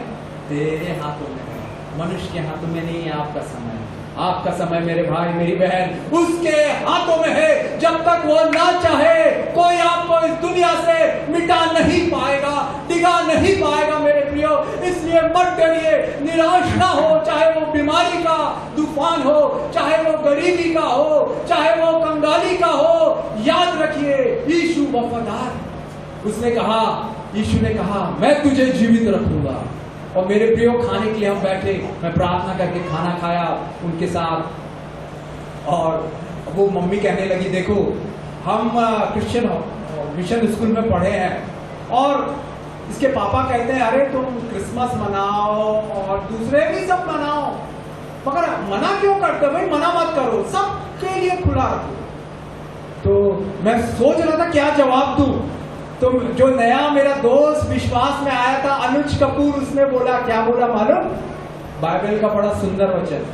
तेरे हाथों में है, मनुष्य के हाथों में नहीं है आपका समय। आपका समय मेरे भाई मेरी बहन उसके हाथों में है। जब तक वो ना चाहे कोई आपको इस दुनिया से मिटा नहीं पाएगा, डिगा नहीं पाएगा मेरे प्रियो। इसलिए मत डरिए, निराश ना हो, चाहे वो बीमारी का तूफान हो, चाहे वो गरीबी का हो, चाहे वो कंगाली का हो, याद रखिए यीशु वफादार। उसने कहा, यीशु ने कहा मैं तुझे जीवित रखूंगा। और मेरे प्रियो खाने के लिए हम बैठे, मैं प्रार्थना करके खाना खाया उनके साथ। और वो मम्मी कहने लगी, देखो हम क्रिश्चियन मिशन स्कूल में पढ़े हैं और इसके पापा कहते हैं अरे तुम क्रिसमस मनाओ और दूसरे भी सब मनाओ, मगर मना क्यों करते हो भाई, मना मत करो, सबके लिए खुला रखो। तो मैं सोच रहा था क्या जवाब दूं। तो जो नया मेरा दोस्त विश्वास में आया था अनुज कपूर, उसने बोला, क्या बोला मालूम, बाइबल का बड़ा सुंदर वचन,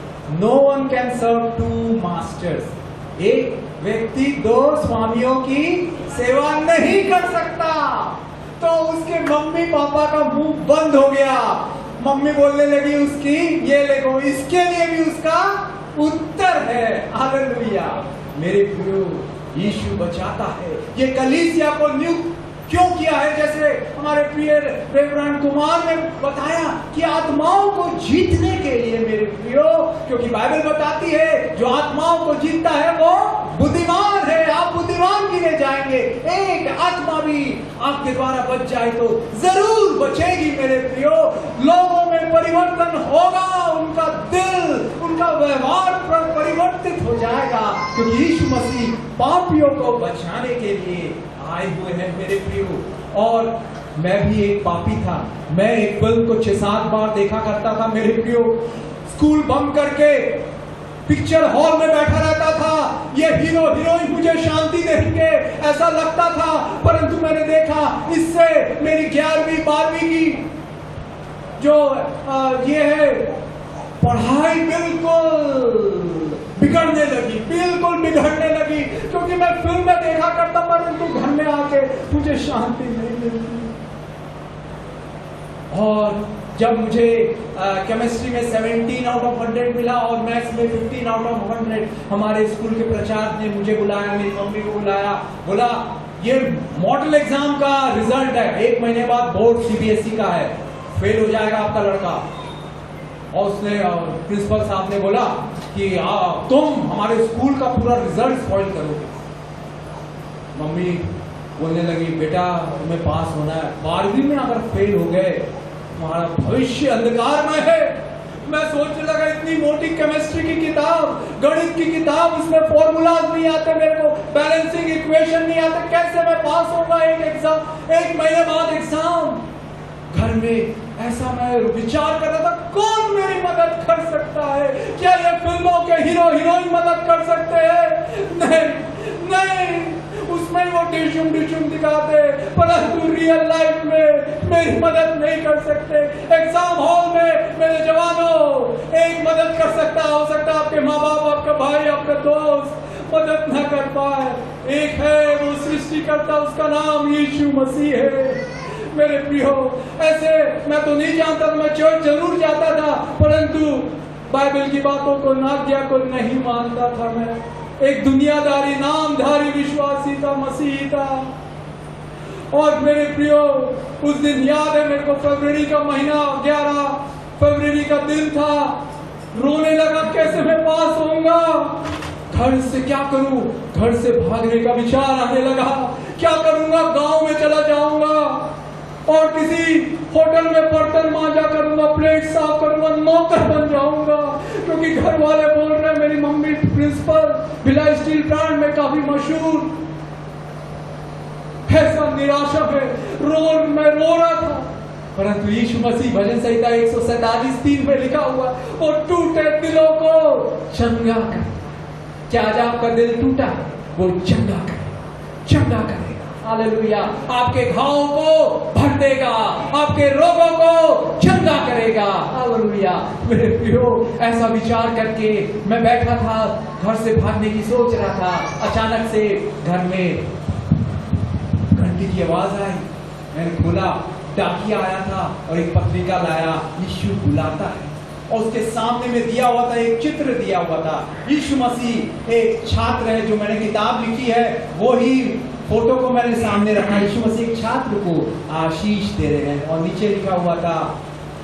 no one can serve 2 masters, एक व्यक्ति 2 स्वामियों की सेवा नहीं कर सकता। तो उसके मम्मी पापा का मुंह बंद हो गया। मम्मी बोलने लगी उसकी, ये देखो इसके लिए भी उसका उत्तर है। हालेलुया। मेरे प्रियो यीशु बचाता है। ये कलीसिया को नियुक्त क्यों किया है, जैसे हमारे प्रिय रेवरेंड कुमार ने बताया कि आत्माओं को जीतने के लिए मेरे प्रियो, क्योंकि बाइबल बताती है जो आत्माओं को जीतता है वो बुद्धिमान है। आप बुद्धिमान गिने जाएंगे। एक आत्मा भी आपके द्वारा बच जाए तो जरूर बचेगी मेरे प्रियो। लोगों में परिवर्तन होगा, उनका दिल, उनका व्यवहार परिवर्तित हो जाएगा, क्योंकि यीशु मसीह पापियों को बचाने के लिए आए हुए हैं मेरे प्रियो। और मैं भी एक पापी था, मैं एक फिल्म को 6-7 बार देखा करता था मेरे प्रियो। स्कूल बंक करके पिक्चर हॉल में बैठा रहता था, ये हीरो हीरोइन मुझे शांति देंगे ऐसा लगता था, परंतु मैंने देखा इससे मेरी 11वीं 12वीं की जो ये है पढ़ाई बिल्कुल बिगड़ने लगी, बिल्कुल बिगड़ने लगी, क्योंकि मैं फिल्म में देखा करता परंतु घर में आके मुझे शांति नहीं मिलती। और जब मुझे केमिस्ट्री में 17 आउट ऑफ 100 मिला और मैथ्स में 15 आउट ऑफ 100, हमारे स्कूल के प्रचारक ने मुझे बुलाया, मेरी मम्मी को बुलाया, बोला ये मॉडल एग्जाम का रिजल्ट है, 1 महीने बाद बोर्ड CBSE का है, फेल हो जाएगा आपका लड़का। और उसने प्रिंसिपल साहब ने बोला कि तुम हमारे स्कूल का पूरा रिजल्ट स्पॉइल करोगे। मम्मी बोलने लगी, बेटा तुम्हें पास होना है, 12वीं में अगर फेल हो गए तुम्हारा भविष्य अंधकार में है। मैं सोचने लगा इतनी मोटी केमिस्ट्री की किताब, गणित की किताब, उसमें फॉर्मूलाज नहीं आते, मेरे को बैलेंसिंग इक्वेशन नहीं आते, कैसे मैं पास होगा एक एग्जाम, 1 महीने बाद एग्जाम। घर में ऐसा मैं विचार कर रहा था, कौन मेरी मदद कर सकता है? क्या ये फिल्मों के हीरो हीरोइन मदद कर सकते हैं? नहीं नहीं, उसमें वो टिशुम दिखाते, परंतु रियल लाइफ में मेरी मदद नहीं कर सकते। एग्जाम हॉल में मेरे जवानों एक मदद कर सकता, हो सकता आपके माँ बाप, आपका भाई, आपका दोस्त मदद न कर पाए। एक है वो सृष्टिकर्ता, उसका नाम यीशु मसीह है। मेरे प्रियो, ऐसे मैं तो नहीं जानता था, मैं चर्च जरूर जाता था, परंतु बाइबल की बातों को, नाज्ञा को नहीं मानता था। मैं एक दुनियादारी, नामधारी विश्वासी था, मसीही था। और मेरे प्रियो, उस दिन याद है मेरे को, फरवरी का महीना, 11 फरवरी का दिन था। रोने लगा, कैसे मैं पास होऊंगा? घर से क्या करूं? घर से भागने का विचार आने लगा। क्या करूंगा? गांव में चला जाऊंगा और किसी होटल में बर्तन मांजा करूंगा, प्लेट साफ करूंगा, नौकर बन जाऊंगा, क्योंकि घर वाले बोल रहे हैं, मेरी mummy principal Bhilai steel plant में काफी मशहूर। ऐसा निराशा में मैं रो रहा था, परंतु यीशु मसीह भजन संहिता 147:3 में लिखा हुआ, और टूटे दिलों को चंगा करे। क्या आज आपका दिल टूटा? वो चंगा करे। हालेलुया। आपके घावों को भर देगा, आपके रोगों को चंगा करेगा। हालेलुया। मेरे प्रियो, ऐसा विचार करके मैं बैठा था, घर से भागने की सोच रहा था। अचानक से घर में घंटी की आवाज आई। मैंने खोला, डाकिया आया था और एक पत्रिका लाया, यीशु बुलाता है। और उसके सामने में दिया हुआ था, एक चित्र दिया हुआ था। यीशु मसीह एक छात्र है, जो मैंने किताब लिखी है वो ही फोटो को मैंने सामने रखा। यीशु मसीह एक छात्र को आशीष दे रहे हैं और नीचे लिखा हुआ था,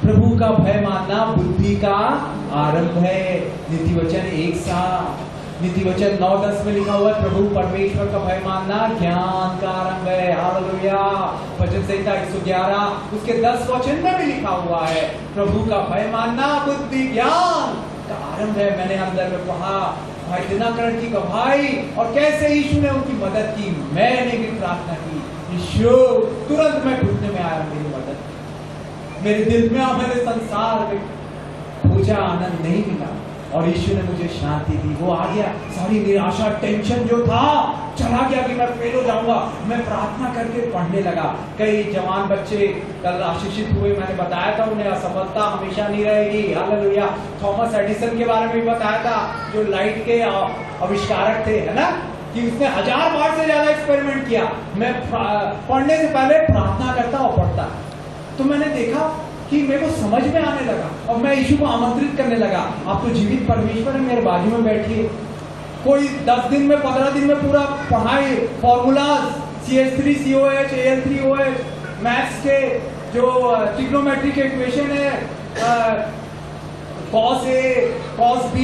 प्रभु का भय मानना बुद्धि का आरंभ है। नीति वचन 1:7, नीति वचन 9:10 में लिखा हुआ है, प्रभु परमेश्वर का भय मानना ज्ञान का आरंभ है। हालेलुया। भजन संहिता 111 उसके 10 वचन में भी लिखा हुआ है, प्रभु का भय मानना बुद्धि ज्ञान का आरंभ है। मैंने अंदर में पढ़ा भाई दिनाकरण की गवाही और कैसे यीशु ने उनकी मदद की। मैंने भी प्रार्थना की, यीशु तुरंत मैं घुटने में आया, मेरी मदद की। मेरे दिल में और मेरे संसार में खोजा आनंद नहीं मिला और यीशु ने मुझे शांति दी। वो आ गया, सारी निराशा, टेंशन जो था चला गया कि मैं फेल हो जाऊंगा। मैं प्रार्थना करके पढ़ने लगा। कई जवान बच्चे कल आशीषित हुए, मैंने बताया था उन्हें असफलता हमेशा नहीं रहेगी। हालेलुया। थॉमस एडिसन के बारे में भी बताया था, जो लाइट के आविष्कारक थे, है ना, कि उसने 1000 बार से ज्यादा एक्सपेरिमेंट किया। मैं पढ़ने से पहले प्रार्थना करता और पढ़ता, तो मैंने देखा कि मेरे को समझ में आने लगा और मैं यीशु को आमंत्रित करने लगा। आप तो जीवित परमेश्वर है, मेरे बाजू में बैठिए। कोई 10 दिन में, 15 दिन में पूरा पढ़ाई, formulas, CH3 COH, Al3OH, maths के जो ट्रिग्नोमेट्री के इक्वेशन है, cos A, cos B,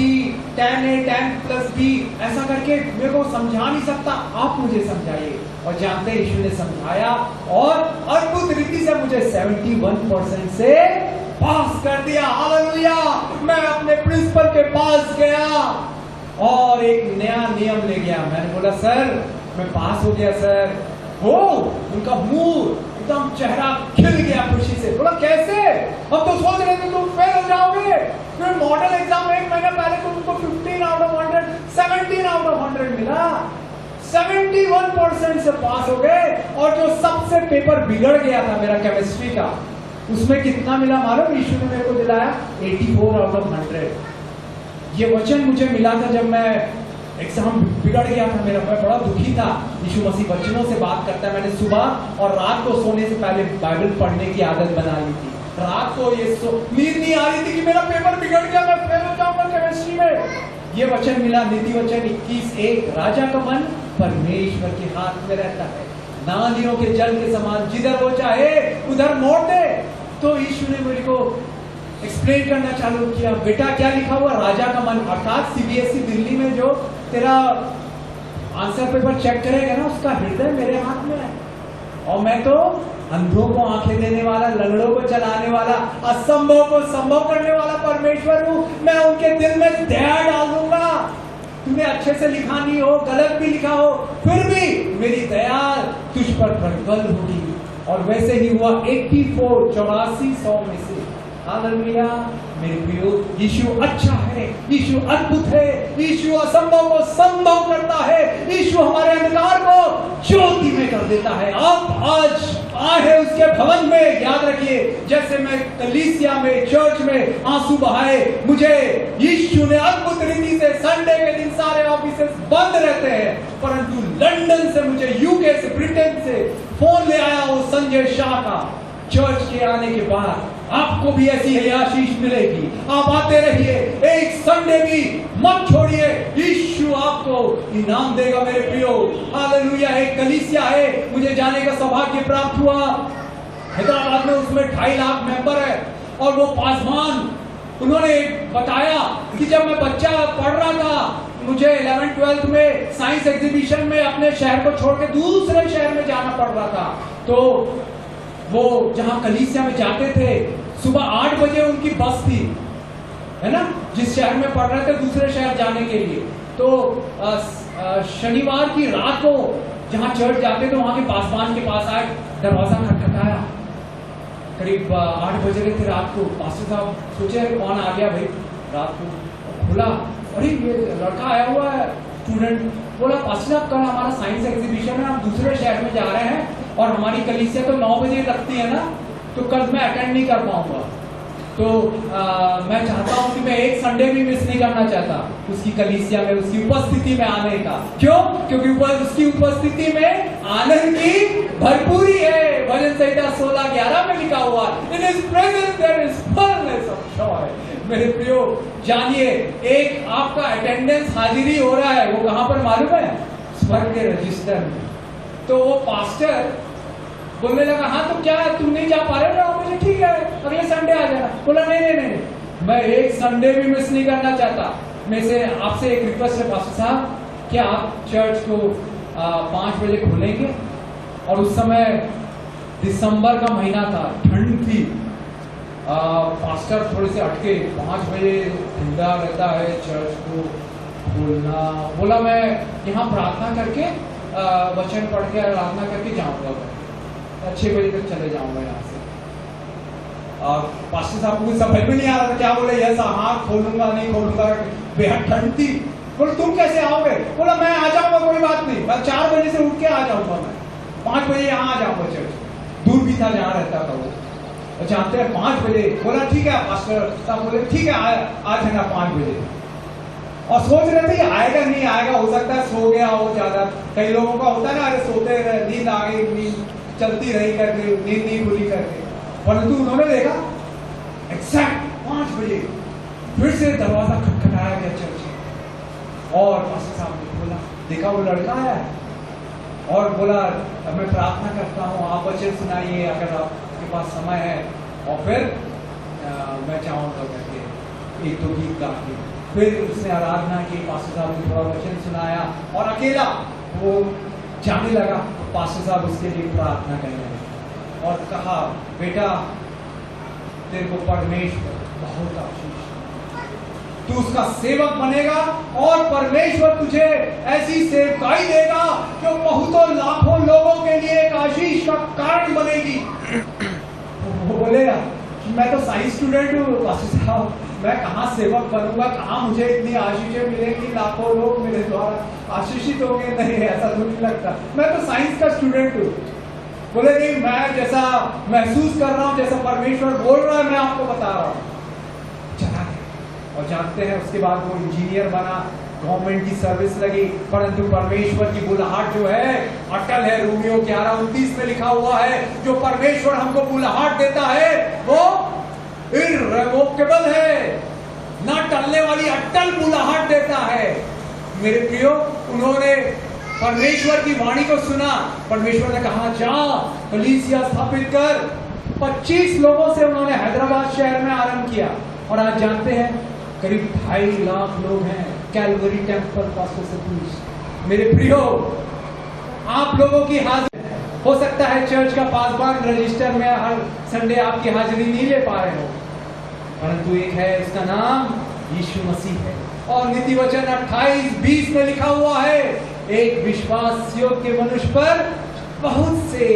tan A, tan plus B, ऐसा करके मेरे को समझा नहीं सकता, आप मुझे समझाइए। और जानते यीशु ने समझाया और अद्भुत रीति से मुझे 71% से पास कर दिया। हालेलुया। मैं अपने प्रिंसिपल के पास गया और एक नया नियम ले गया। मैंने बोला, सर मैं पास हो गया सर। हो, उनका मुंह एकदम चेहरा खिल गया खुशी से। बोला, कैसे? हम तो सोच रहे थे तुम फेल हो जाओगे। फिर मॉडल एग्जाम 1 महीना पहले तुमको 15 आउट ऑफ 100, 17 आउट ऑफ 100 मिला। 71% से पास हो गए। और जो सबसे पेपर बिगड़ गया था मेरा केमिस्ट्री का, उसमें कितना मिला मालूम? यीशु ने मेरे को दिलाया 84 आउट ऑफ 100। ये वचन मुझे मिला था जब मैं एग्जाम बिगड़ गया था मेरा, मैं बड़ा दुखी था। यीशु मसीह वचनों से बात करता है। मैंने सुबह और रात को सोने से पहले बाइबल पढ़ने की आदत बना ली थी। रात को ये नींद नहीं आ रही थी कि मेरा पेपर बिगड़ गया, मैं फेल हो जाऊंगा केमिस्ट्री में। ये वचन मिला, नीति वचन 21:1, राजा का मन परमेश्वर के हाथ में रहता है, नालियों के जल के समान, जिधर वो चाहे उधर मोड़ दे। तो यीशु ने मेरे को एक्सप्लेन करना चालू किया। बेटा क्या लिखा हुआ, राजा का मन, अर्थात सीबीएसई दिल्ली में जो तेरा आंसर पेपर चेक करेगा ना, उसका हृदय मेरे हाथ में है। और मैं तो अंधों को आंखें देने वाला, लंगड़ों को चलाने वाला, असंभव को संभव करने वाला परमेश्वर हूं। मैं उनके दिल में दया डाल दूंगा। तूने अच्छे से लिखा नहीं हो, गलत भी लिखा हो, फिर भी मेरी दया तुझ पर प्रबल होगी। और वैसे ही हुआ। 84 100 में से। हालेलुया। मेरे प्रियो, यीशु अच्छा है, यीशु अद्भुत है, यीशु असंभव को संभव करता है, यीशु हमारे अंधकार को ज्योति में कर देता है। आप आज आए हैं उसके भवन में, याद रखिए, जैसे मैं कलीसिया में, चर्च में आंसू बहाए, मुझे यीशु ने अद्भुत रीति से, संडे के दिन सारे ऑफिसेस बंद रहते हैं, परंतु लंदन से मुझे, यूके से, ब्रिटेन से फोन ले आया वो संजय शाह का। चर्च के आने के बाद आपको भी ऐसी ही आशीष मिलेगी। आप आते रहिए, एक संडे भी मत छोड़िए, यीशु आपको इनाम देगा मेरे प्रियो। हालेलुया। एक कलीसिया है, मुझे जाने का सौभाग्य प्राप्त हुआ हैदराबाद में, उसमें 2.5 लाख मेंबर है। और वो पासवान, उन्होंने बताया कि जब मैं बच्चा पढ़ रहा था, मुझे 11th-12th में साइंस एग्जीबिशन में अपने शहर को छोड़ के दूसरे शहर में जाना पड़ रहा था, तो वो जहां कलीसिया में जाते थे, सुबह 8 बजे उनकी बस थी, है ना, जिस शहर में पढ़ रहे थे दूसरे शहर जाने के लिए। तो शनिवार की रात को जहां चर्च जाते थे, वहां के पासवान के पास आए, दरवाजा खटखटाया, करीब 8 बजे रहे थे रात को। पास्टर साहब सोचे अरे कौन आ गया भाई रात को, खुला, अरे ये लड़का आया हुआ है, स्टूडेंट। बोला पास्टर साहब कल हमारा साइंस एग्जीबिशन है, हम दूसरे शहर में जा रहे हैं और हमारी कलीसिया तो 9 बजे लगती है ना, तो कल मैं अटेंड नहीं कर पाऊंगा। तो मैं चाहता हूं कि मैं एक संडे भी मिस नहीं करना चाहता उसकी कलीसिया में, उसकी उपस्थिति में आने का। क्यों? क्योंकि उसकी उपस्थिति में आनंद की भरपूरी है। भजन संहिता 16:11 में लिखा हुआ, in his presence there is fullness of joy. मेरे प्रियो, जानिए, एक आपका अटेंडेंस हाजिरी हो रहा है, वो कहां पर मालूम है? स्वर्ग के रजिस्टर में। तो वो पास्टर बोलने लगा, हाँ तो क्या तुम नहीं जा पा रहे ना? मुझे ठीक है, अगले संडे आ जाना। बोला नहीं, मैं एक संडे भी मिस नहीं करना चाहता। मैं से आपसे एक रिक्वेस्ट है पास्टर साहब, क्या आप चर्च को 5 बजे खोलेंगे? और उस समय दिसंबर का महीना था, ठंड थी, पास्टर थोड़े से अटके, 5 बजे ठंडा रहता है चर्च को खोलना। बोला मैं यहाँ प्रार्थना करके, वचन पढ़ के आराधना करके जाऊंगा, 6 बजे तक चले जाऊंगा यहाँ से। पास्टर साहब को समझ में नहीं आ रहा था क्या बोले, ऐसा हाँ खोलूंगा नहीं खोलूंगा, बेहद ठंड थी। बोले तुम कैसे आओगे? बोला मैं आ जाऊंगा, कोई बात नहीं, मैं 4 बजे से उठ के आ जाऊंगा, मैं 5 बजे यहाँ आ जाऊंगा चर्च। दूर भी था जहाँ रहता था वो, जानते हैं 5 बजे। बोला ठीक है पास्टर साहब, बोले ठीक है आ जाना 5 बजे। और सोच रहे थे आएगा नहीं आएगा, हो सकता है सो गया हो ज्यादा, कई लोगों का होता है ना, अरे सोते रहे, नींद आ गई, नींद चलती रही करके, नींद नहीं खुली करके। परंतु उन्होंने देखा एग्जैक्ट 5 बजे फिर से दरवाजा खटखटाया गया चर्च में, और पास्टर साहब ने बोला, देखा वो लड़का आया है और बोला मैं प्रार्थना करता हूँ, आप वचन सुनाइए अगर आपके पास समय है, और फिर मैं चाहूंगा करके 1-2 गीत गा के। फिर उसने आराधना की, पास्टर साहब ने थोड़ा वचन सुनाया और अकेला वो जाने लगा। पास्टर साहब उसके लिए प्रार्थना करने लगे और कहा, बेटा तेरे को परमेश्वर बहुत आशीष, तू उसका सेवक बनेगा और परमेश्वर तुझे ऐसी सेवकाई देगा जो बहुतों लाखों लोगों के लिए एक आशीष का कारण बनेगी। वो बोले मैं तो साइंस स्टूडेंट हूँ पास्टर साहब, मैं कहाँ सेवक बनूंगा, कहाँ मुझे इतनी आशीषें मिलेंगी, लाखों लोग मेरे द्वारा आशीषित होंगे? नहीं, ऐसा तो नहीं लगता, मैं तो साइंस का स्टूडेंट हूँ। बोले नहीं, मैं जैसा महसूस कर रहा हूँ, जैसा परमेश्वर बोल रहा है, मैं आपको बता रहा हूँ। चला गया और जानते हैं उसके बाद वो इंजीनियर बना, गवर्नमेंट की सर्विस लगी, परंतु परमेश्वर की बुलाहट जो है अटल है। रोमियो 11:29 में लिखा हुआ है, जो परमेश्वर हमको बुलाहट देता है वो इररिवोकेबल है, ना टलने वाली अटल बुलाहट देता है। मेरे प्रियो, उन्होंने परमेश्वर की वाणी को सुना, परमेश्वर ने कहा जा कलीसिया स्थापित कर, 25 लोगों से उन्होंने हैदराबाद शहर में आरंभ किया और आज जानते हैं करीब 2.5 लाख लोग हैं कैलवरी टेम्पल पास्टर सतीश। मेरे प्रियो, आप लोगों की हाजिरी, हो सकता है चर्च का पासवान रजिस्टर में हर संडे आपकी हाजिरी नहीं ले पा रहे हो, परंतु एक है, उसका नाम यीशु मसीह है। और नीति वचन 28:20 में लिखा हुआ है, एक विश्वास योग्य मनुष्य पर बहुत से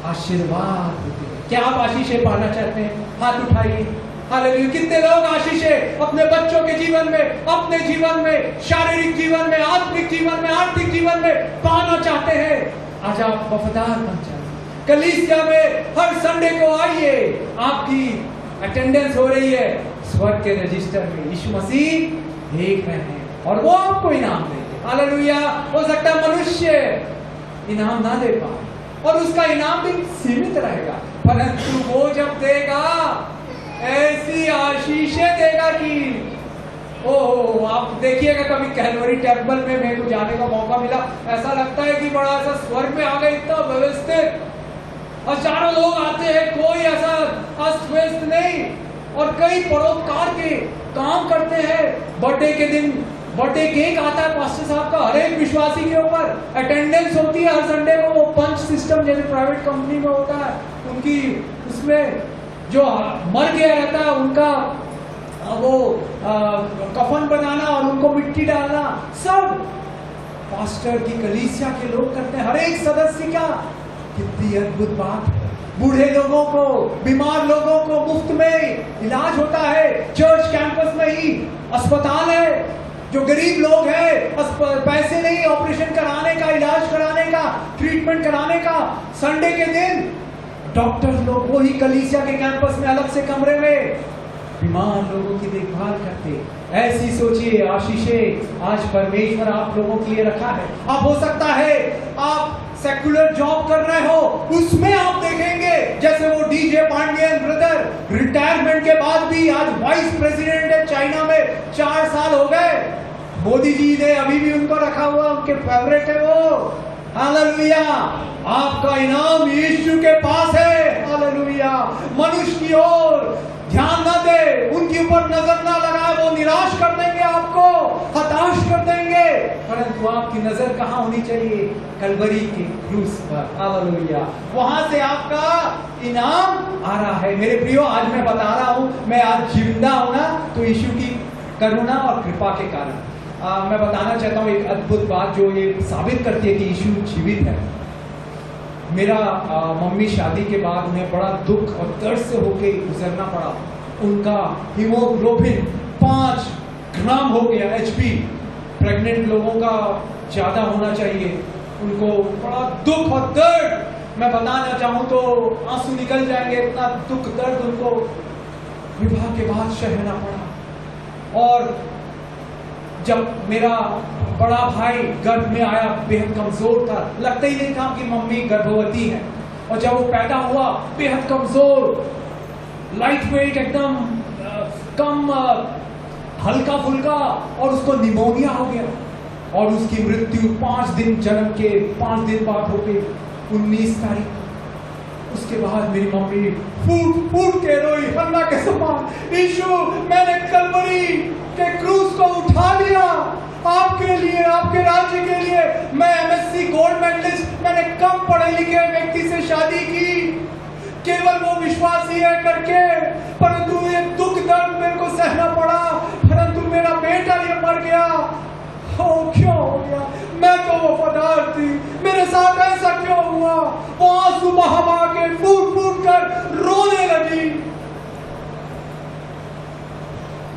आशीर्वाद होते हैं। क्या आप आशीषें पाना चाहते हैं? हाथ उठाइए। हालेलुया। कितने लोग आशीषें अपने बच्चों के जीवन में, अपने जीवन में, शारीरिक जीवन में, आत्मिक जीवन में, आर्थिक जीवन में पाना चाहते हैं? आज आप वफादार बन जाइए। कलीसिया में हर संडे को आइए, आपकी अटेंडेंस हो रही है स्वर्ग के रजिस्टर में। यीशु मसीह देख रहे हैं और वो आपको इनाम देंगे। हालेलुया। हो सकता है मनुष्य इनाम ना दे पाए और उसका इनाम भी सीमित रहेगा, परंतु वो जब देगा ऐसी आशीषें देगा कि ओहो। आप देखिएगा, कभी कैलवरी टेम्पल में मेरे को जाने का मौका मिला, ऐसा लगता है कि बड़ा सा स्वर्ग में आ गए, इतना व्यवस्थित, हजारों लोग आते हैं, कोई ऐसा अस्त व्यस्त नहीं, और कई परोपकार के काम करते हैं। बर्थडे के दिन बर्थडे केक आता है पास्टर साहब का हर एक विश्वासी के ऊपर, अटेंडेंस होती है हर संडे को। वो पंच सिस्टम जैसे प्राइवेट कंपनी में होता है, उनकी उसमें जो मर गया रहता है उनका वो कफन बनाना और उनको मिट्टी डालना, सब पास्टर की कलीसिया के लोग करते हैं, हर एक सदस्य का। कितनी अद्भुत बात है। बूढ़े लोगों को, बीमार लोगों को मुफ्त में इलाज होता है। चर्च कैंपस में ही अस्पताल है। जो गरीब लोग हैं, पैसे नहीं ऑपरेशन कराने का, इलाज कराने का, ट्रीटमेंट कराने का, संडे के दिन डॉक्टर लोग वही कलीसिया के कैंपस में अलग से कमरे में बीमार लोगों की देखभाल करते। ऐसी सोचिए आशीषें आज परमेश्वर आप लोगों के लिए रखा है। आप हो सकता है आप सेक्युलर जॉब कर रहे हो, उसमें आप देखेंगे जैसे वो डीजे पांडियन ब्रदर रिटायरमेंट के बाद भी आज वाइस प्रेसिडेंट है चाइना में, 4 साल हो गए। मोदी जी ने अभी भी उनको रखा हुआ, उनके फेवरेट है वो। हालेलुया। आपका इनाम यीशु के पास है। हालेलुया। मनुष्य की ओर ध्यान ना दे, उनके ऊपर नजर ना लगाए, वो निराश कर देंगे, आपको हताश कर देंगे, परंतु आपकी नजर कहाँ होनी चाहिए? कलवरी के क्रूस पर। हालेलुया। वहां से आपका इनाम आ रहा है। मेरे प्रियो, आज मैं बता रहा हूं, मैं आज जिंदा हूं ना तो यीशु की करुणा और कृपा के कारण। मैं बताना चाहता हूँ एक अद्भुत बात जो ये साबित करती है कि यीशु जीवित है। मेरा मम्मी शादी के बाद उन्हें बड़ा दुख और दर्द से होके गुजरना पड़ा। उनका हीमोग्लोबिन 5 ग्राम हो गया, HP। प्रेग्नेंट लोगों का ज्यादा होना चाहिए। उनको बड़ा दुख और दर्द, मैं बताना चाहूँ तो आंसू निकल जाएंगे, इतना दुख दर्द उनको विवाह के बाद सहना पड़ा। और जब मेरा बड़ा भाई गर्भ में आया, बेहद कमजोर था, लगता ही नहीं था कि मम्मी गर्भवती है। और जब वो पैदा हुआ, बेहद कमजोर, लाइट वेट, एकदम कम हल्का फुल्का, और उसको निमोनिया हो गया और उसकी मृत्यु 5 दिन, जन्म के 5 दिन बाद हो गई, 19 तारीख को। उसके बाद मेरी मम्मी फूट फूट के रोई, हन्ना के समान, यीशु मैंने कलवरी के क्रूस को उठा लिया आपके लिए, आपके राज्य के लिए। मैं MSc गोल्ड मेडलिस्ट, मैंने कम पढ़े लिखे व्यक्ति से शादी की, केवल वो विश्वासी है करके, परंतु ये दुख दर्द मेरे को सहना पड़ा, परंतु मेरा बेटा ये मर गया। क्यों हो गया? मैं तो वफादार थी, मेरे साथ ऐसा क्यों हुआ? वो आंसू बहा बहा के फूट फूट कर रोने लगी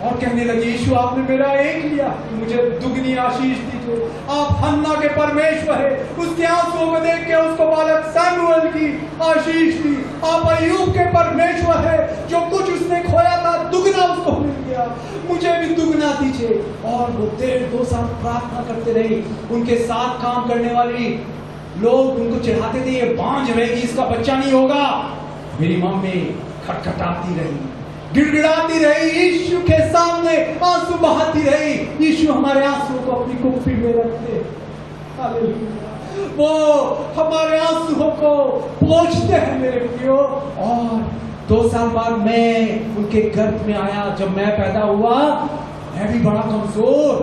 और कहने लगी, यीशु आपने मेरा एक लिया, मुझे दुगनी आशीष दीजिए। आप हन्ना के परमेश्वर है। उसके आंसुओं को देख के उसको बालक सैमुअल की आशीष दी। आप अय्यूब के परमेश्वर है, जो कुछ उसने खोया था दुगना उसको मिल गया, मुझे भी दुगना दीजिए। और वो 1.5-2 साल प्रार्थना करते रही। उनके साथ काम करने वाली लोग उनको चिढ़ाते थे, ये बांझ रहेगी, इसका बच्चा नहीं होगा। मेरी मम्मी खटखटाती रही, गिड़गिड़ाती रही, यीशु के सामने आंसू बहाती रही। यीशु हमारे आंसू को अपनी कुप्पी में रखते। हालेलुया। वो हमारे आंसुओं को पोंछते हैं मेरे प्रियो। और 2 साल बाद मैं उनके गर्भ में आया। जब मैं पैदा हुआ मैं भी बड़ा कमजोर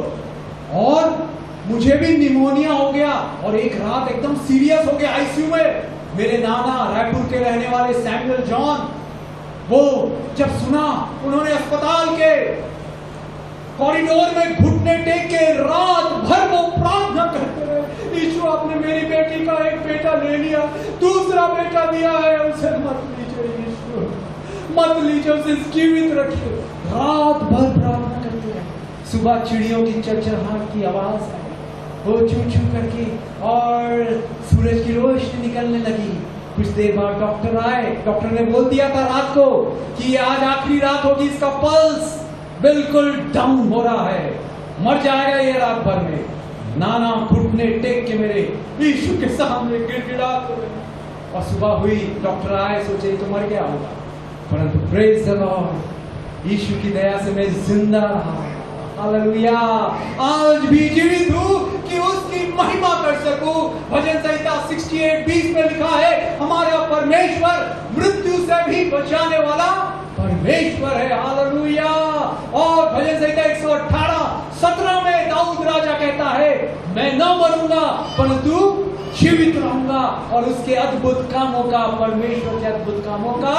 और मुझे भी निमोनिया हो गया और एक रात एकदम सीरियस हो गया आईसीयू में। मेरे नाना रायपुर के रहने वाले सैमुअल जॉन, वो जब सुना, उन्होंने अस्पताल के कॉरिडोर में घुटने टेक के रात भर वो प्रार्थना करते रहे, यीशु आपने मेरी बेटी का एक बेटा ले लिया, दूसरा बेटा दिया है, उसे मत लीजिए यीशु, मत लीजिए, उसे जीवित रखिए। रात भर प्रार्थना करते रहे। सुबह चिड़ियों की चहचहाहट की आवाज आई, वो चू चू करके और सूरज की रोशनी निकलने लगी। कुछ देर बाद डॉक्टर आए। डॉक्टर ने बोल दिया था रात को कि आज आखिरी रात होगी, इसका पल्स बिल्कुल डाउन हो रहा है, मर जाएगा ये रात भर में। नाना घुटने टेक के मेरे यीशु के सामने गिड़गिड़ाते रहे। और सुबह हुई, डॉक्टर आए, सोचे तो मर गया होगा, परंतु प्रेज द लॉर्ड, यीशु की दया से मैं जिंदा रहा। हालेलुया, आज भी जीवित हूँ कि उसकी महिमा कर सकूं। भजन संहिता 68:20 में लिखा है, हमारा परमेश्वर मृत्यु से भी बचाने वाला परमेश्वर है। हालेलुया। और भजन संहिता 118:17 में दाऊद राजा कहता है, मैं न मरूंगा परंतु जीवित रहूंगा और उसके अद्भुत कामों का, परमेश्वर के अद्भुत कामों का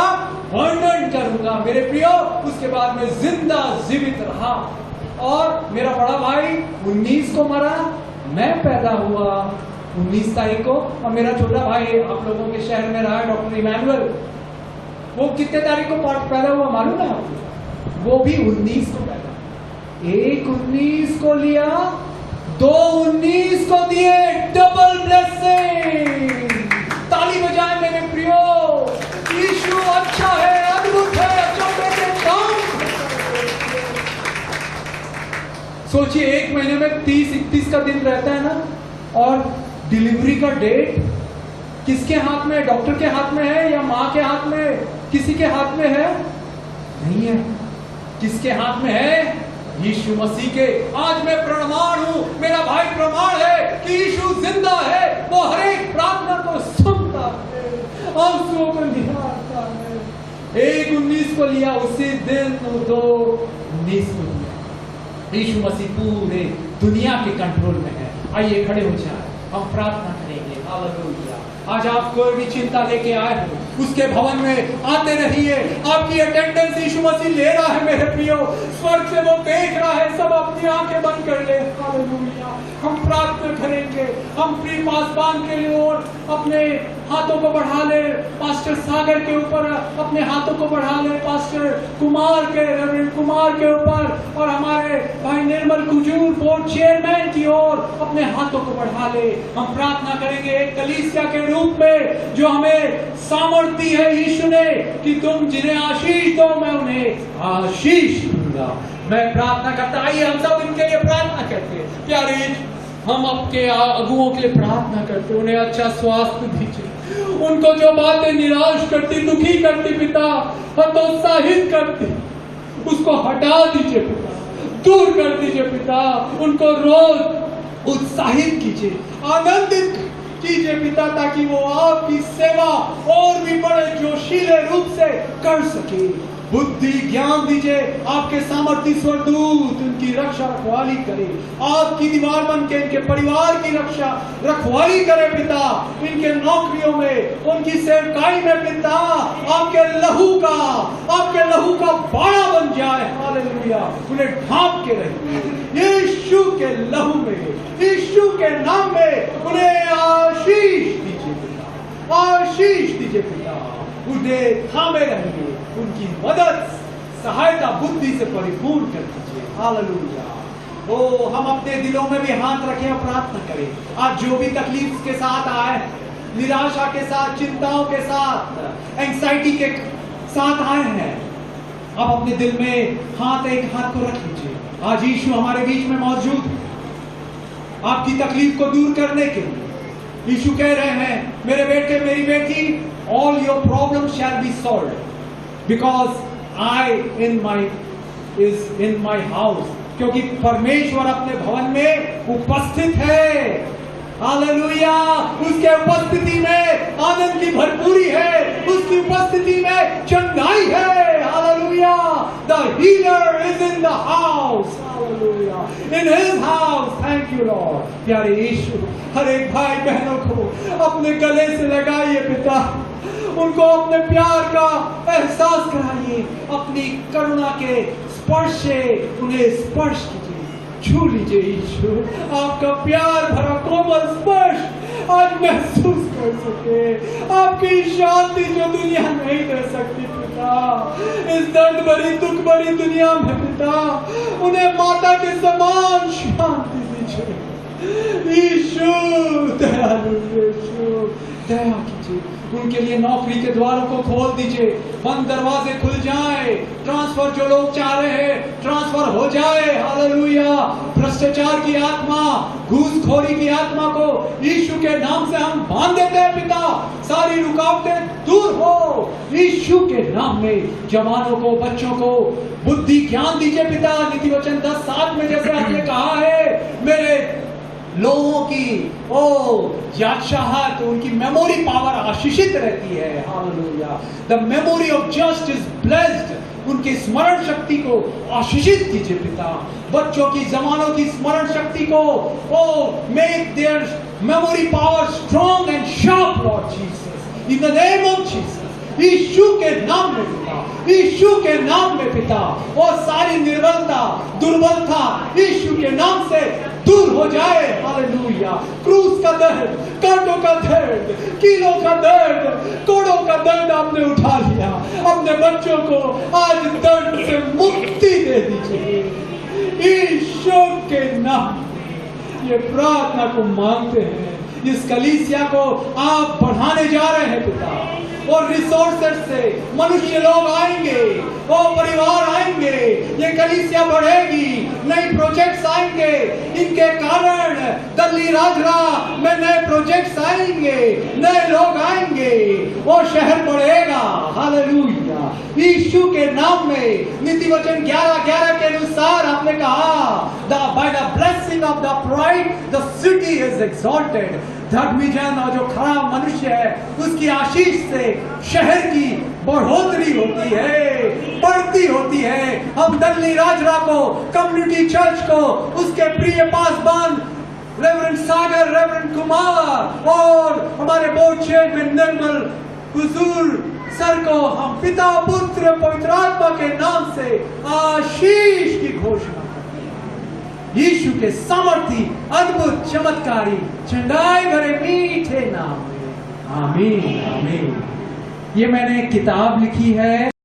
वर्णन करूंगा। मेरे प्रियो, उसके बाद में जिंदा जीवित रहा। और मेरा बड़ा भाई 19 को मरा, मैं पैदा हुआ 19 तारीख को, और मेरा छोटा भाई आप लोगों के शहर में रहा, डॉक्टर इमैनुअल, वो कितने तारीख को पैदा हुआ मालूम है आपको? वो भी 19 को पैदा। एक 19 को लिया, 2 19 को दिए, डबल ब्लेसिंग। ताली बजाएं मेरे प्रियो, यीशु अच्छा है, अद्भुत है, चौथे के काम। सोचिए, एक महीने में 30-31 का दिन रहता है ना, और डिलीवरी का डेट किसके हाथ में है? डॉक्टर के हाथ में है या माँ के हाथ में? किसी के हाथ में है? नहीं है। किसके हाथ में है? यीशु मसीह के। आज मैं प्रमाण हूं, मेरा भाई प्रमाण है कि यीशु जिंदा है। वो हर एक प्रार्थना को सुनता है, आंसुओं को निहारता है। 1-19 को लिया, उसी दिन 2-19 को लिया। यीशु मसीह पूरे दुनिया के कंट्रोल में है। आइए खड़े हो जाए, हम प्रार्थना करेंगे। हालेलुया। आज आप कोई भी चिंता लेके आए हो, उसके भवन में आते रहिए। आपकी अटेंडेंस यीशु मसीह ले रहा है मेरे प्रियो, स्वर्ग से वो देख रहा है। सब अपनी आंखें बंद कर ले। हालेलुया। हम प्रार्थना करेंगे। हम प्रिय पासवान के लिए और अपने हाथों को बढ़ा ले, पास्टर सागर के ऊपर अपने हाथों को बढ़ा ले, पास्टर कुमार के, रेवरेंड कुमार के ऊपर, और हमारे भाई निर्मल कुजूर बोर्ड चेयरमैन की ओर अपने हाथों को बढ़ा ले। हम प्रार्थना करेंगे एक कलीसिया के रूप में जो हमें सामर्थ्य दी है यीशु ने कि तुम जिन्हें आशीष दो मैं उन्हें आशीष दूंगा। मैं प्रार्थना करता, आइए हम सब इनके लिए प्रार्थना करते हैं। प्यारे हम आपके अगुओं के लिए प्रार्थना करते, उन्हें अच्छा स्वास्थ्य दीजिए। उनको जो बातें निराश करती, दुखी करती पिता, हतोत्साहित करती, उसको हटा दीजिए पिता, दूर कर दीजिए पिता। उनको रोज उत्साहित कीजिए, आनंदित कीजिए पिता, ताकि वो आपकी सेवा और भी बड़े जोशीले रूप से कर सके। बुद्धि ज्ञान दीजिए, आपके सामर्थ्य स्वरदूत उनकी रक्षा रखवाली करे। आपकी दीवार बन के इनके परिवार की रक्षा रखवाली करे पिता। इनके नौकरियों में, उनकी सेवकाई में पिता, आपके लहू का बाड़ा बन जाए। हालेलुया। उन्हें ढांप के रहे यीशु के लहू में, यीशु के नाम में उन्हें आशीष दीजिए पिता, आशीष दीजिए पिता। उन्हें थामे रहेंगे, उनकी मदद सहायता बुद्धि से परिपूर्ण कर दीजिए। हालेलुया। ओ हम अपने दिलों में भी हाथ रखें और प्रार्थना करें। आज जो भी तकलीफ के साथ आए, निराशा के साथ, चिंताओं के साथ, एंजाइटी के साथ आए हैं, आप अपने दिल में एक हाथ को रख लीजिए। आज यीशु हमारे बीच में मौजूद है आपकी तकलीफ को दूर करने के लिए। यीशु कह रहे हैं, मेरे बेटे मेरी बेटी, all your problems shall be solved because I is in my house। क्योंकि परमेश्वर अपने भवन में उपस्थित है। हालेलुया। उसके उपस्थिति में आनंद की भरपूरी है, उसकी उपस्थिति में चंगाई है। Hallelujah. The healer is in the house. Hallelujah. In his house. Thank you Lord. प्यारे यीशु, हर एक भाई बहनों को अपने गले से लगाइए पिता, उनको अपने प्यार का एहसास कराइए, अपनी करुणा के स्पर्श से उन्हें स्पर्श कीजिए, छू लीजिए यीशु। आपका प्यार भरा कोमल स्पर्श आज महसूस कर सके, आपकी शांति जो दुनिया नहीं दे सकती पिता, इस दर्द भरी दुख भरी दुनिया में पिता, उन्हें माता के समान शांति दीजिए यीशु। दयालु यीशु, दया कीजिए। उनके लिए नौकरी के द्वारों को खोल दीजिए, बंद दरवाजे खुल जाए, ट्रांसफर जो लोग चाह रहे हैं ट्रांसफर हो जाए। हालेलुया। भ्रष्टाचार की आत्मा, घूसखोरी की आत्मा को यीशु के नाम से हम बांध देते हैं पिता। सारी रुकावटें दूर हो यीशु के नाम में। जवानों को, बच्चों को बुद्धि ज्ञान दीजिए पिता। नीति वचन 10:7 में जैसे आपने कहा है, मेरे लोगों की यादशाहत, उनकी मेमोरी पावर आशीषित रहती है। Hallelujah. The memory of just is blessed. उनकी स्मरण शक्ति को आशीषित कीजिए पिता। बच्चों की, जवानों की स्मरण शक्ति को make their memory power strong and sharp Lord Jesus, in the name of Jesus. यीशु के नाम में पिता, यीशु के नाम में पिता। और सारी निर्बलता, दुर्बलता यीशु के नाम से दूर हो जाए। हालेलुया। क्रूस का दर्द, कांटों का दर्द, कीलों का दर्द, कोड़ों का दर्द आपने उठा लिया। अपने बच्चों को आज दर्द से मुक्ति दे दीजिए यीशु के नाम में। ये प्रार्थना को मांगते हैं। इस कलीसिया को आप बढ़ाने जा रहे हैं पिता, और रिसोर्सेस से मनुष्य लोग आएंगे, और परिवार आएंगे, ये कलीसिया बढ़ेगी, नए प्रोजेक्ट्स आएंगे। इनके कारण दिल्ली राजरा में नए प्रोजेक्ट्स आएंगे, नए लोग आएंगे, और शहर बढ़ेगा। हालेलुया। यीशु के नाम में। नीति वचन 11:11 के अनुसार आपने कहा, by the blessing of the pride the city is exalted. धर्मी जन और जो खराब मनुष्य है, उसकी आशीष से शहर की बढ़ोतरी होती है, बढ़ती होती है। हम दिल्ली राजरा को, कम्युनिटी चर्च को, उसके प्रिय पासवान रेवरेंड सागर, रेवरेंड कुमार और हमारे बोर्ड चेयरमैन निर्मल हुजूर सर को हम पिता, पुत्र, पवित्र आत्मा के नाम से आशीष की घोषणा यीशु के सामर्थी, अद्भुत, चमत्कारी, चंगाई भरे मीठे नाम में। आमीन, आमीन। ये मैंने एक किताब लिखी है।